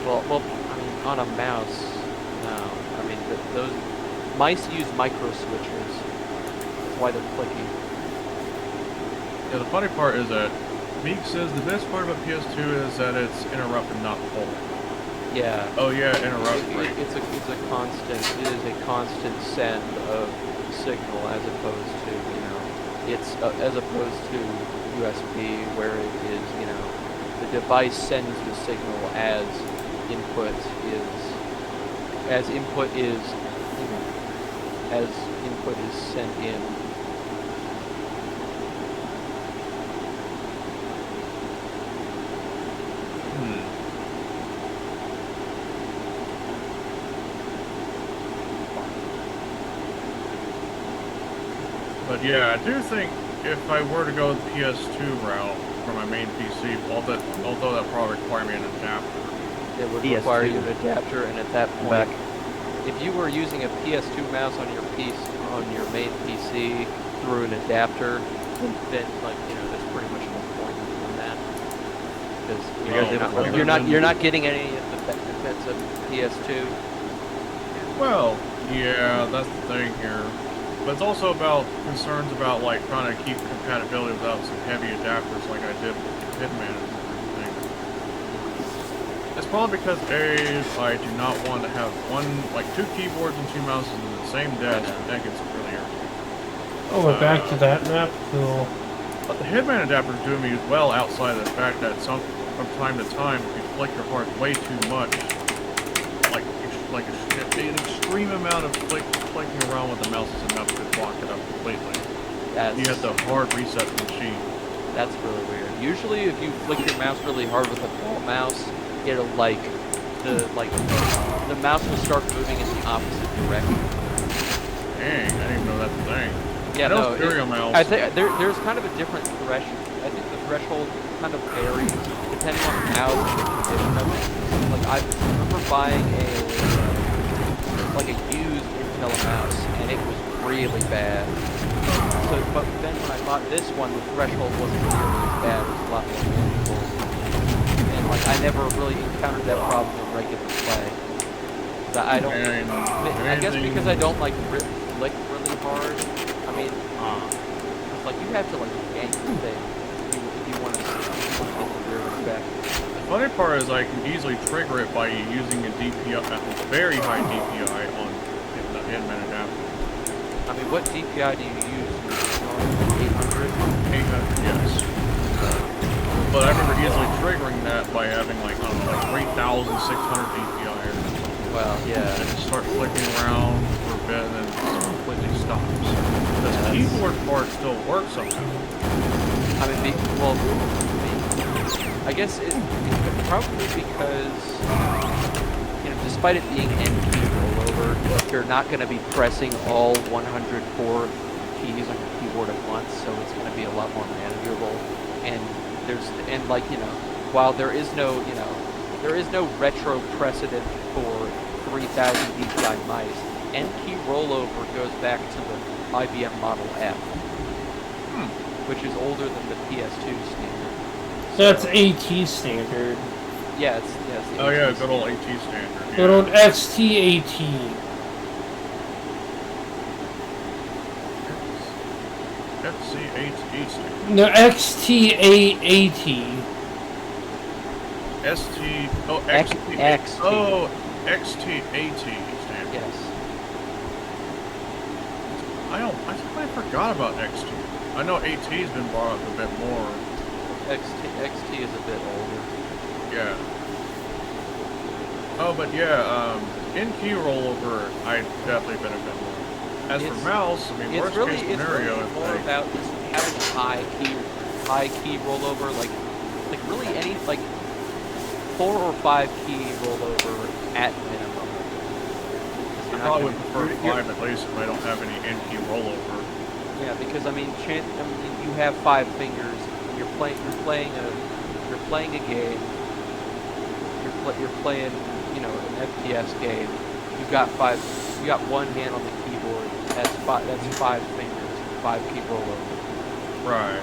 Well, I mean, on a mouse, no. I mean, those mice use micro switches. That's why they're clicky. Yeah, the funny part is that Meek says the best part about PS2 is that it's interrupt and not pull. Yeah. Oh yeah, interrupt. Right. It's a constant. It is a constant send of signal as opposed to it's as opposed to USB where it is the device sends the signal as input is sent in. But yeah, I do think if I were to go the PS2 route for my main PC, although that probably require me an adapter. It would PS2. require you an adapter, and at that point, if you were using a PS2 mouse on your main PC through an adapter, then there's pretty much no point in doing that because you're not getting any of the benefits of PS2. Well, yeah, that's the thing here. But it's also about concerns about trying to keep compatibility without some heavy adapters like I did with the Hitman and everything. It's probably because I do not want to have two keyboards and two mouses in the same desk. That gets really irritating. Oh, we're back to that map? Cool. But the Hitman adapter is doing me well outside of the fact that from time to time, if you flick your heart way too much, an extreme amount of clicking around with the mouse is enough to block it up completely. You have to hard reset the machine. That's really weird. Usually, if you flick your mouse really hard with a ball mouse, it'll the mouse will start moving in the opposite direction. Dang, I didn't even know that's a thing. Yeah, no, stereo mouse. I think there's kind of a different threshold. I think the threshold kind of varies depending on the mouse and the condition of it. I remember buying a used Intel mouse, and it was really bad. But then when I bought this one, the threshold wasn't nearly as bad. It was a lot more manageable. And I never really encountered that problem in regular play. I guess because I don't flick really hard. I mean, you have to yank the thing if you want to get the rear respect. The funny part is I can easily trigger it by using a DPI, a very high DPI on the Hitman adapter. I mean, what DPI do you use? 800? 800, yes. But I remember easily triggering that by having 3,600 DPI or something. Well, yeah. And just start flicking around for a bit and then it just completely stops. The keyboard part still works somehow. I mean, I guess it's probably because, despite it being N-key rollover, you're not going to be pressing all 104 keys on your keyboard at once, so it's going to be a lot more manageable. And while there is no retro precedent for 3000 DPI mice, N-key rollover goes back to the IBM Model F, which is older than the PS2 standard. That's AT standard. Yeah, it's oh yeah, good old AT standard. Yeah. Good old XT-AT. FC8 standard. No, XT-AT. ST. Oh, XT. XT. Oh, XT-AT standard. Yes. I forgot about XT. I know AT's been brought up a bit more. XT is a bit older. Yeah. Oh, but yeah, in-key rollover, I definitely benefit more. As for mouse, I mean, worst case scenario, it's really more about just having a high key rollover, like really any 4 or 5 key rollover at minimum. I probably would prefer 5 at least if I don't have any in-key rollover. Yeah, because I mean, you have 5 fingers. You're playing a game. You're playing you know, an FPS game, you've got one hand on the keyboard. That's five fingers, 5 key rollovers. Right.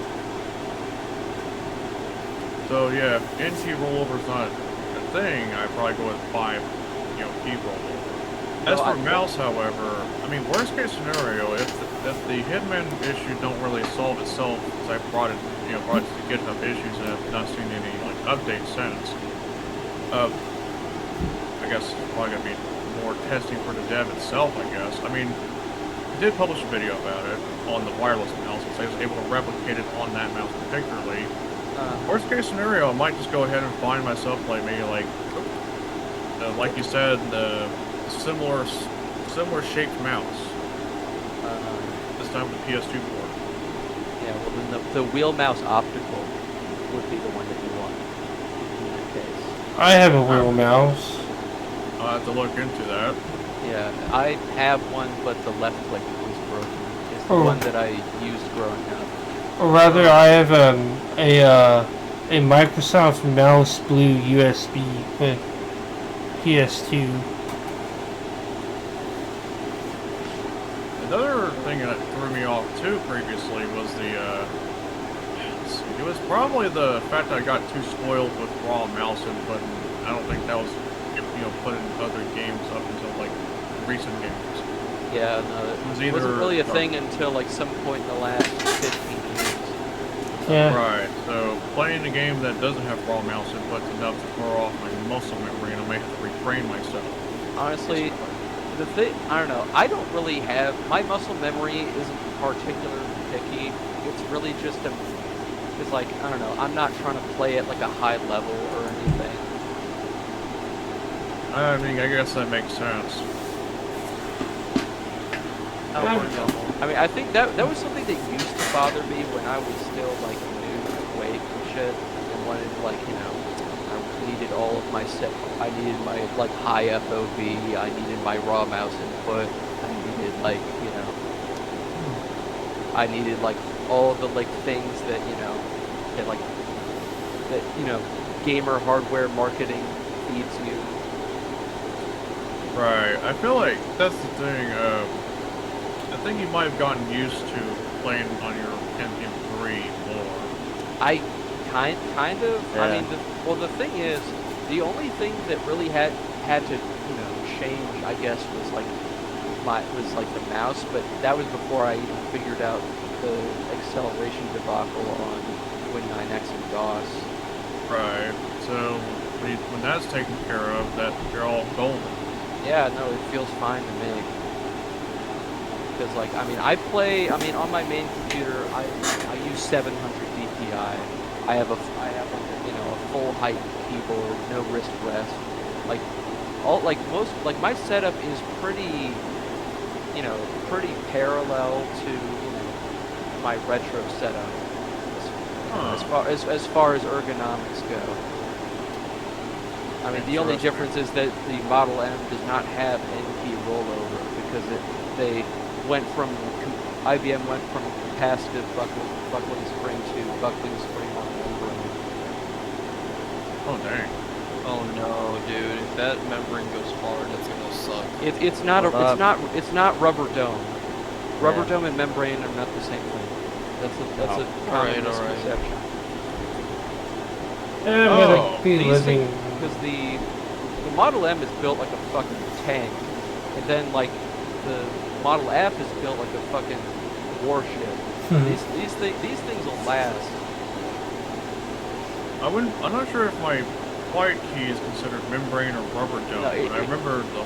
So yeah, if NT rollover's not a thing, I'd probably go with 5, key rollover. As for mouse, however, I mean, worst case scenario, if the Hitman issue don't really solve itself, because I brought it to GitHub issues and I've not seen any updates since. I guess it's probably gonna be more testing for the dev itself. I guess. I mean, I did publish a video about it on the wireless mouse, so I was able to replicate it on that mouse particularly. Worst case scenario, I might just go ahead and find myself maybe like you said, the similar shaped mouse. This time with the PS2 port. Yeah, well then the wheel mouse optical would be the one that you want in that case. I have a wheel mouse. I'll have to look into that. Yeah, I have one, but the left click was broken. It's the one that I used growing up. Or rather, I have a Microsoft Mouse Blue USB with PS2. Another thing that threw me off too previously was it was probably the fact that I got too spoiled with raw mouse input. And I don't think that was put in other games up until recent games. Yeah, no, it wasn't really a thing until some point in the last 15 years. Yeah. Right. So playing a game that doesn't have raw mouse input is enough to throw off my muscle memory, and I may have to refrain myself. Honestly, the thing, I don't know, I don't really have, my muscle memory isn't particularly picky. It's really just it's I don't know, I'm not trying to play at a high level or anything. I mean, I guess that makes sense. I mean, I think that was something that used to bother me when I was still new to QUAKE and shit, and wanted I needed all of my I needed my high FOV, I needed my raw mouse input, I needed I needed all of the things that that gamer hardware marketing feeds you. Right. I feel like that's the thing. I think you might have gotten used to playing on your Pentium 3 more. I kind of. Yeah. I mean, the thing is, the only thing that really had to change, I guess, was the mouse. But that was before I even figured out the acceleration debacle on Win9X and DOS. Right. So when that's taken care of, you're all golden. Yeah, no, it feels fine to me. Because I mean, on my main computer, I use 700 DPI. I have a full height keyboard, no wrist rest. My setup is pretty, pretty parallel to my retro setup. As far as ergonomics go. I mean, the only difference is that the Model M does not have NT rollover because IBM went from capacitive buckling spring to buckling spring on membrane. Oh dang! Oh no, dude! If that membrane goes hard, that's gonna suck. It's not rubber dome. Rubber dome and membrane are not the same thing. That's a common misconception. Because the Model M is built like a fucking tank, and then the Model F is built like a fucking warship. These things will last. I'm not sure if my quiet key is considered membrane or rubber dome, but I remember the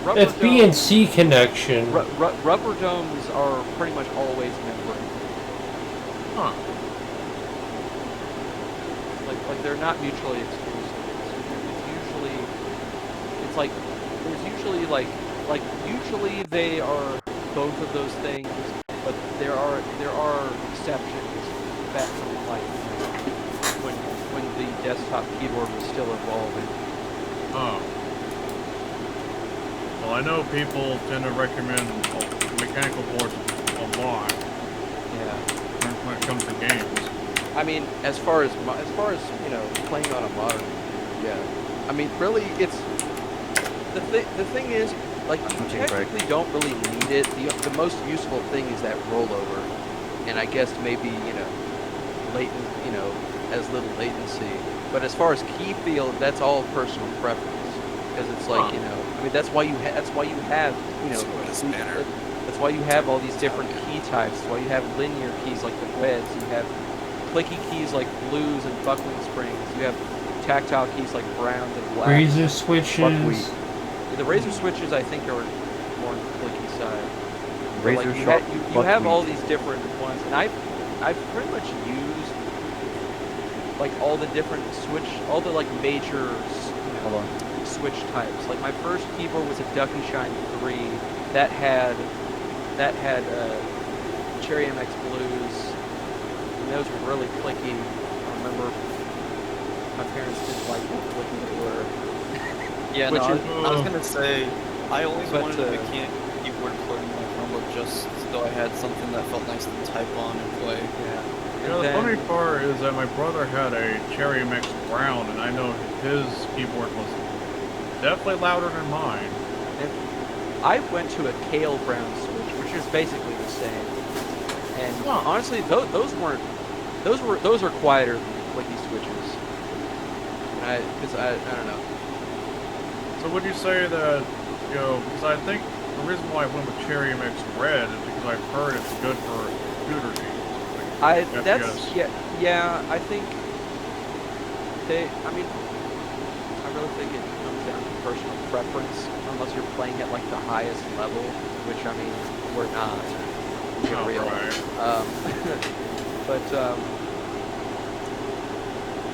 rubber. It's B and C connection. Rubber domes are pretty much always membrane. Huh. They're not mutually exclusive. Usually they are both of those things, but there are exceptions back from when the desktop keyboard was still evolving. Oh. Well, I know people tend to recommend mechanical boards a lot. Yeah. When it comes to games. I mean, as far as playing on a modern computer, yeah. I mean, really, it's the thing is, like, you technically don't really need it. The most useful thing is that rollover, and I guess maybe as little latency. But as far as key field, that's all personal preference, because it's like I mean, that's why you have that's why you have all these different key types. That's why you have linear keys like the reds. You have clicky keys like blues and buckling springs. You have tactile keys like browns and blacks. Razor switches. Buckwheat. The razor switches, I think, are more on the clicky side. Razor like, sharp. You have all these different ones, and I've pretty much used like all the different all the like major switch types. Like my first keyboard was a Ducky Shine 3 that had Cherry MX Blues, and those were really clicky. I remember my parents didn't like how clicky they were. Yeah, no, I was gonna say, I always wanted a mechanical keyboard plug in my Chromebook just so I had something that felt nice to type on and play. Yeah. The funny part is that my brother had a Cherry MX Brown, and I know his keyboard was definitely louder than mine. And I went to a Kale Brown switch, which is basically the same. And honestly, those were quieter than clicky switches. Because I don't know. So would you say that, because I think the reason why I went with Cherry MX Red is because I've heard it's good for computer games. I think I think I really think it comes down to personal preference, unless you're playing at like the highest level, which I mean, we're not. Get real. Right.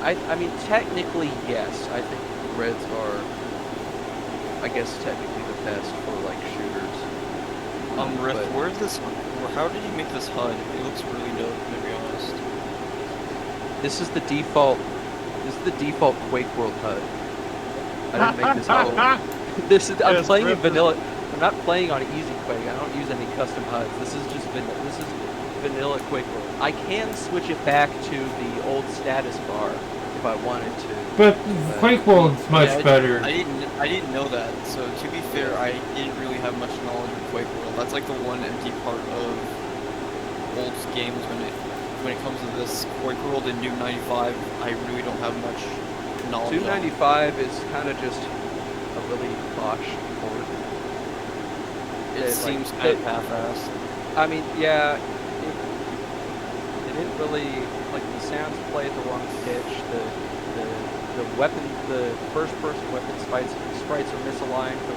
I mean, technically, yes. I think Reds are, I guess, technically the best for like shooters. Riff, where's this? How did you make this HUD? It looks really dope, to be honest. This is the default Quake World HUD. I didn't make this HUD. I'm playing in vanilla. I'm not playing on easy Quake. I don't use any custom HUDs. This is just vanilla Quake World. I can switch it back to the old status bar if I wanted to. But Quake World's much better. I didn't know that. So to be fair, I didn't really have much knowledge of Quake World. That's like the one empty part of old games when it comes to this Quake World and Doom 95. I really don't have much knowledge. Doom 95 is kind of just a really botched port. It seems kind of half-assed. I mean, yeah, it didn't really, like, the sounds play at the wrong pitch, the first-person weapon sprites are misaligned, the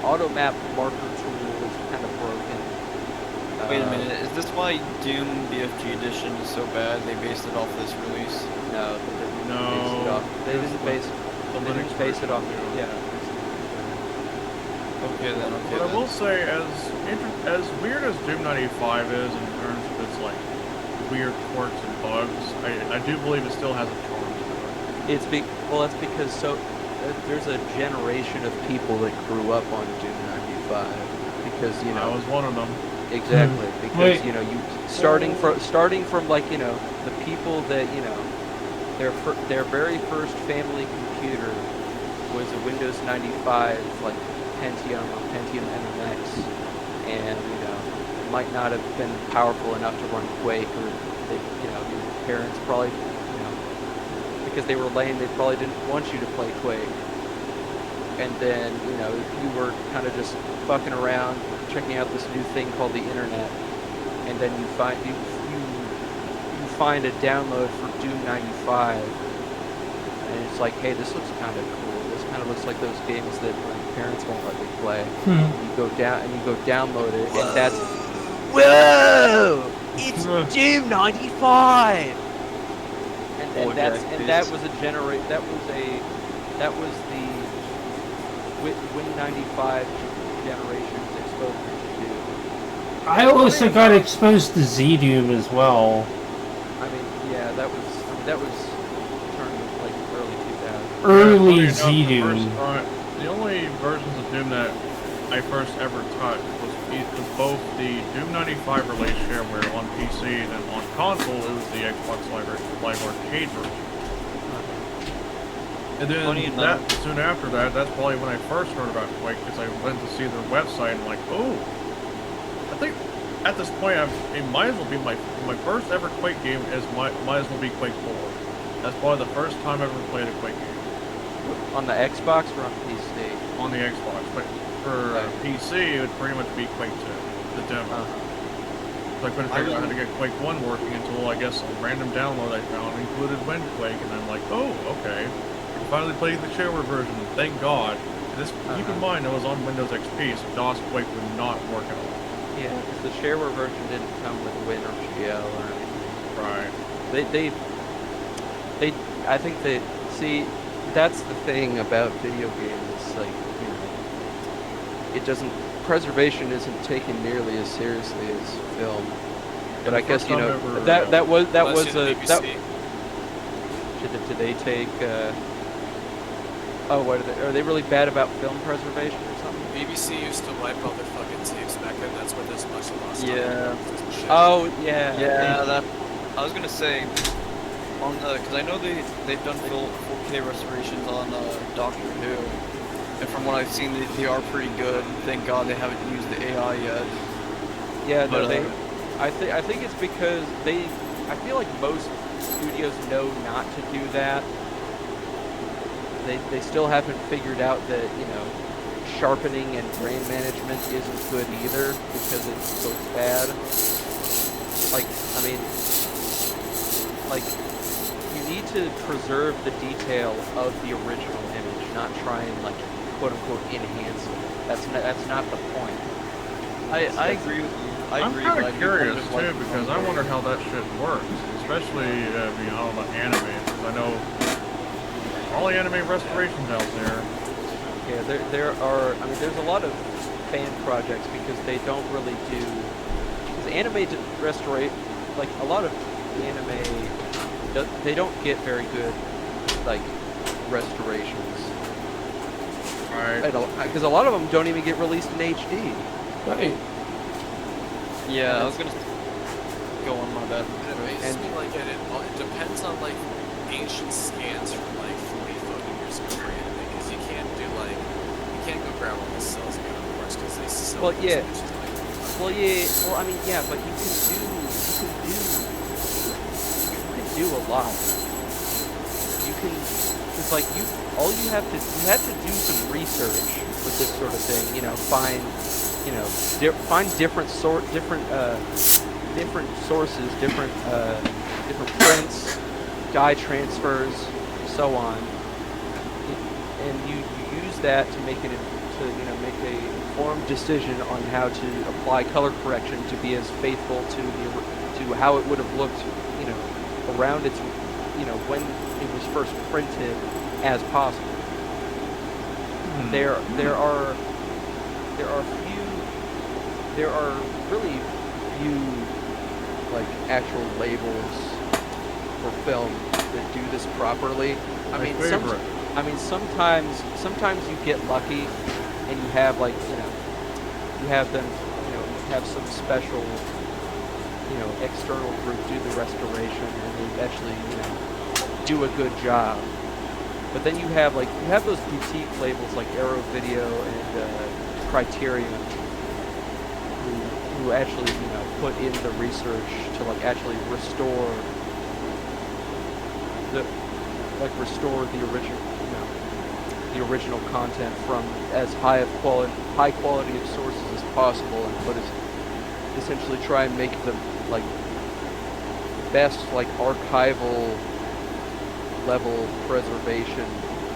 auto-map marker tool is kind of broken. Wait a minute, is this why Doom BFG Edition is so bad? They based it off this release? No, they didn't base it off. Yeah. Okay then. But I will say, as weird as Doom 95 is in terms of its like weird quirks and bugs, I do believe it still has a charm to it. That's because there's a generation of people that grew up on Doom 95 because I was one of them. Exactly, because you starting from like the people that their very first family computer was a Windows 95 like Pentium or Pentium MMX, and it might not have been powerful enough to run Quake, or your parents probably because they were lame, they probably didn't want you to play Quake, and then you were kind of just fucking around checking out this new thing called the internet, and then you find a download for Doom 95, and it's like, hey, this looks kind of cool. This kind of looks like those games that my parents won't let me play. You go download it, and that's whoa! It's Doom 95. That was the Win 95 generation's exposure to Doom. I also got exposed to Z-Doom as well. I mean, yeah, that was turned like early 2000s. Early Z-Doom. The only versions of Doom that I first ever touched was both the Doom 95 release shareware on PC, and then on console it was the Xbox Live Arcade version. And then Funny enough. soon after that, that's probably when I first heard about Quake, because I went to see their website and like, oh, I think at this point it might as well be my first ever Quake game might as well be Quake 4. That's probably the first time I've ever played a Quake game. On the Xbox or on PC? On the Xbox, but for PC it would pretty much be Quake 2, the demo. So I couldn't figure out how to get Quake 1 working until I guess a random download I found included WinQuake, and I'm like, oh, okay. I finally played the shareware version, thank God. This, keep in mind, it was on Windows XP, so DOS Quake would not work at all. Yeah, because the shareware version didn't come with Win or GL or anything. Right. I think that, see, that's the thing about video games, like, you know, it doesn't, preservation isn't taken nearly as seriously as film. But I guess, you know, that was a, did they take, oh, what are they really bad about film preservation or something? BBC used to wipe all their fucking tapes back then. That's where there's much lost. Yeah. Oh, yeah. Yeah, that. I was gonna say, on the, because I know they've done full 4K restorations on Doctor Who, and from what I've seen, they are pretty good. Thank God they haven't used the AI yet. Yeah, but, no, I think it's because I feel like most studios know not to do that. They still haven't figured out that, you know, sharpening and grain management isn't good either because it's so bad. Like, I mean, like, you need to preserve the detail of the original image, not try and, like, quote unquote enhance it. That's not the point. I agree with you. I'm kind of curious too, because I wonder how that shit works, especially beyond the anime, because I know all the anime restorations out there. Yeah, there are, I mean, there's a lot of fan projects because they don't really do, because anime restaurate, like, a lot of anime, they don't get very good, like, restorations. Right. Because a lot of them don't even get released in HD. Right. Yeah, I was gonna go on my bad. It amazes me, like, it depends on, like, ancient scans from, like, 40 fucking years ago for anime, because you can't do, like, you can't go grab all the cells again, of course, because they sell Well, yeah. those images, like, Well, yeah, well, I mean, yeah, but you can do a lot. You can, it's like, you have to do some research with this sort of thing, you know, find different sources, different prints, dye transfers, so on, and you use that to make an informed decision on how to apply color correction to be as faithful to how it would have looked, you know, around its, you know, when it was first printed as possible. There are really few, like, actual labels for film that do this properly. I mean, sometimes you get lucky and you have, like, you know, you have them, you know, have some special, you know, external group do the restoration and they actually, you know, do a good job. But then you have those boutique labels like Arrow Video and Criterion who actually, you know, put in the research to, like, actually restore the original, you know, the original content from as high quality of sources as possible, and essentially try and make the, like, best, like, archival level preservation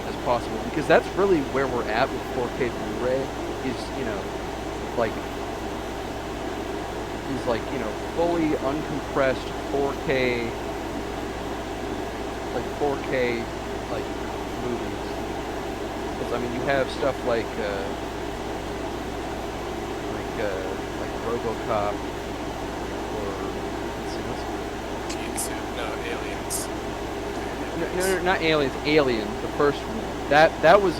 as possible, because that's really where we're at with 4K Blu-ray is, you know, like, you know, fully uncompressed 4K like movies. Because, I mean, you have stuff like RoboCop or Aliens. No, not Aliens. Alien, the first one. That was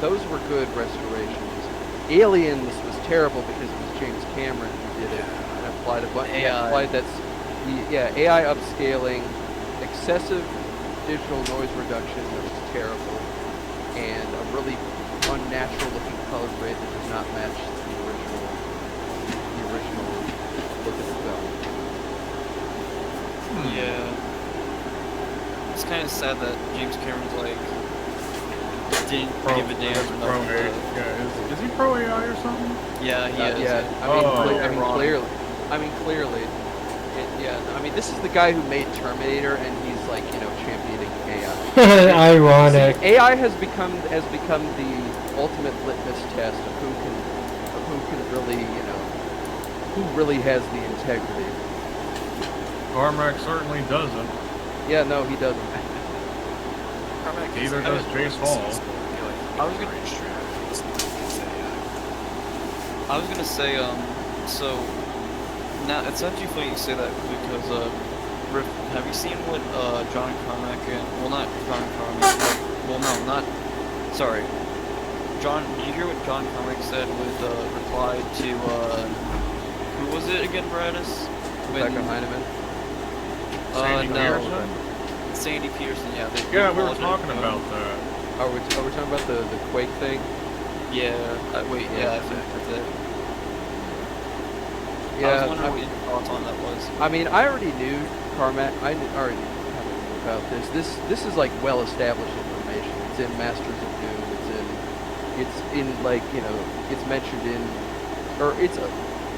those were good restorations. Aliens was terrible because it was James Cameron who did it and applied AI upscaling, excessive digital noise reduction that was terrible, and a really unnatural looking color grade that does not match the original look of the film. Yeah. It's kind of sad that James Cameron's like didn't give a damn Pro enough. AI. Yeah, is he pro AI or something? Yeah, he is. Yeah, I mean, clearly. I mean, this is the guy who made Terminator, and he's like, championing AI. Ironic. See, AI has become the ultimate litmus test of who can really, who really has the integrity. Carmack certainly doesn't. Yeah, no, he doesn't. Neither does Jace Hall. I was gonna say, so now it's actually funny you say that because Rick, have you seen what John Carmack and not John Carmack, sorry, John? Did you hear what John Carmack said with reply to who was it again, Bradis? Rebecca Heineman. No, Sandy Peterson. Yeah. Yeah, we were talking about that. Are we talking about the Quake thing? Yeah. Wait. Yeah, I think that's it. Yeah. I was wondering what your thoughts on that was. I mean, I already knew Carmack. I already knew about this. This is like well-established information. It's in Masters of Doom. It's in like it's mentioned in, or it's a.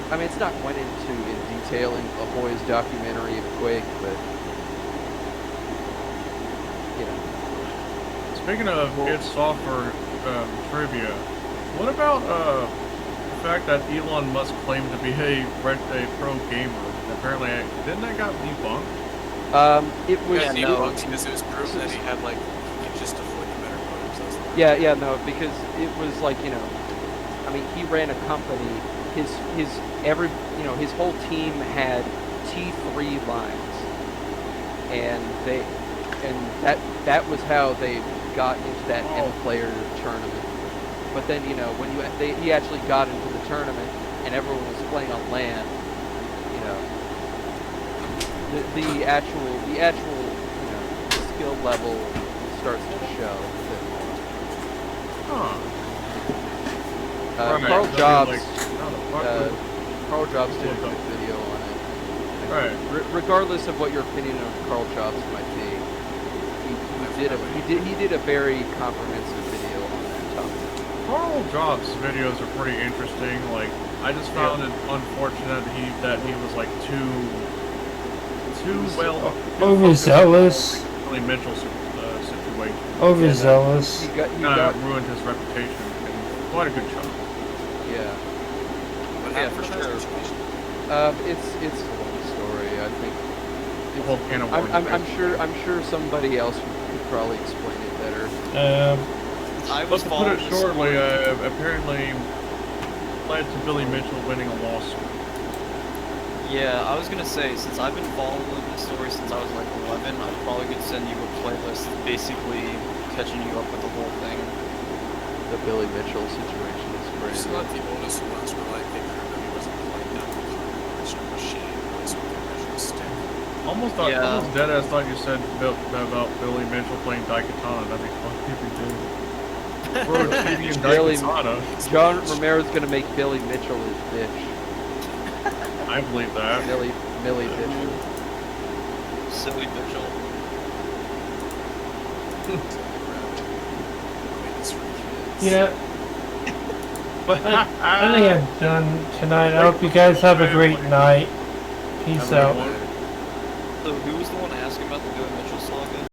I mean, it's not went into in detail in Ahoy's documentary of Quake, but Speaking of id Software trivia, what about the fact that Elon Musk claimed to be a pro gamer? Apparently, didn't that got debunked? It was because it was proof that he had he could just avoid the better motives. Yeah, no, because it was like I mean, he ran a company. His whole team had T3 lines, and that was how they got into that M-player tournament. But then when he actually got into the tournament and everyone was playing on LAN, the actual skill level starts to show a bit more. Carl Jobs. Carl Jobs did a good video on it. Right. Regardless of what your opinion of Carl Jobs might be, he did a very comprehensive video on that topic. Carl Jobs' videos are pretty interesting. Like, I just found it unfortunate that he was like too overzealous. Really Mitchell situation. Overzealous. He got ruined his reputation. And quite a good job. Yeah. Yeah, for sure. It's a long story. I think. I'm sure somebody else could probably explain it better. But to put it shortly, apparently led to Billy Mitchell winning a lawsuit. Yeah, I was gonna say, since I've been following the story since I was like 11, I probably could send you a playlist basically catching you up with the whole thing. The Billy Mitchell situation is crazy. It's not the oldest ones where they proved that he wasn't playing that original machine, was with the original stick. Almost dead ass thought you said about Billy Mitchell playing Daikatana. That'd be fun if you did. John Romero's gonna make Billy Mitchell his bitch. I believe that. Millie Mitchell. Silly Mitchell. I think I'm done tonight. I hope you guys have a great night. Peace out. So who was the one asking about the Billy Mitchell saga?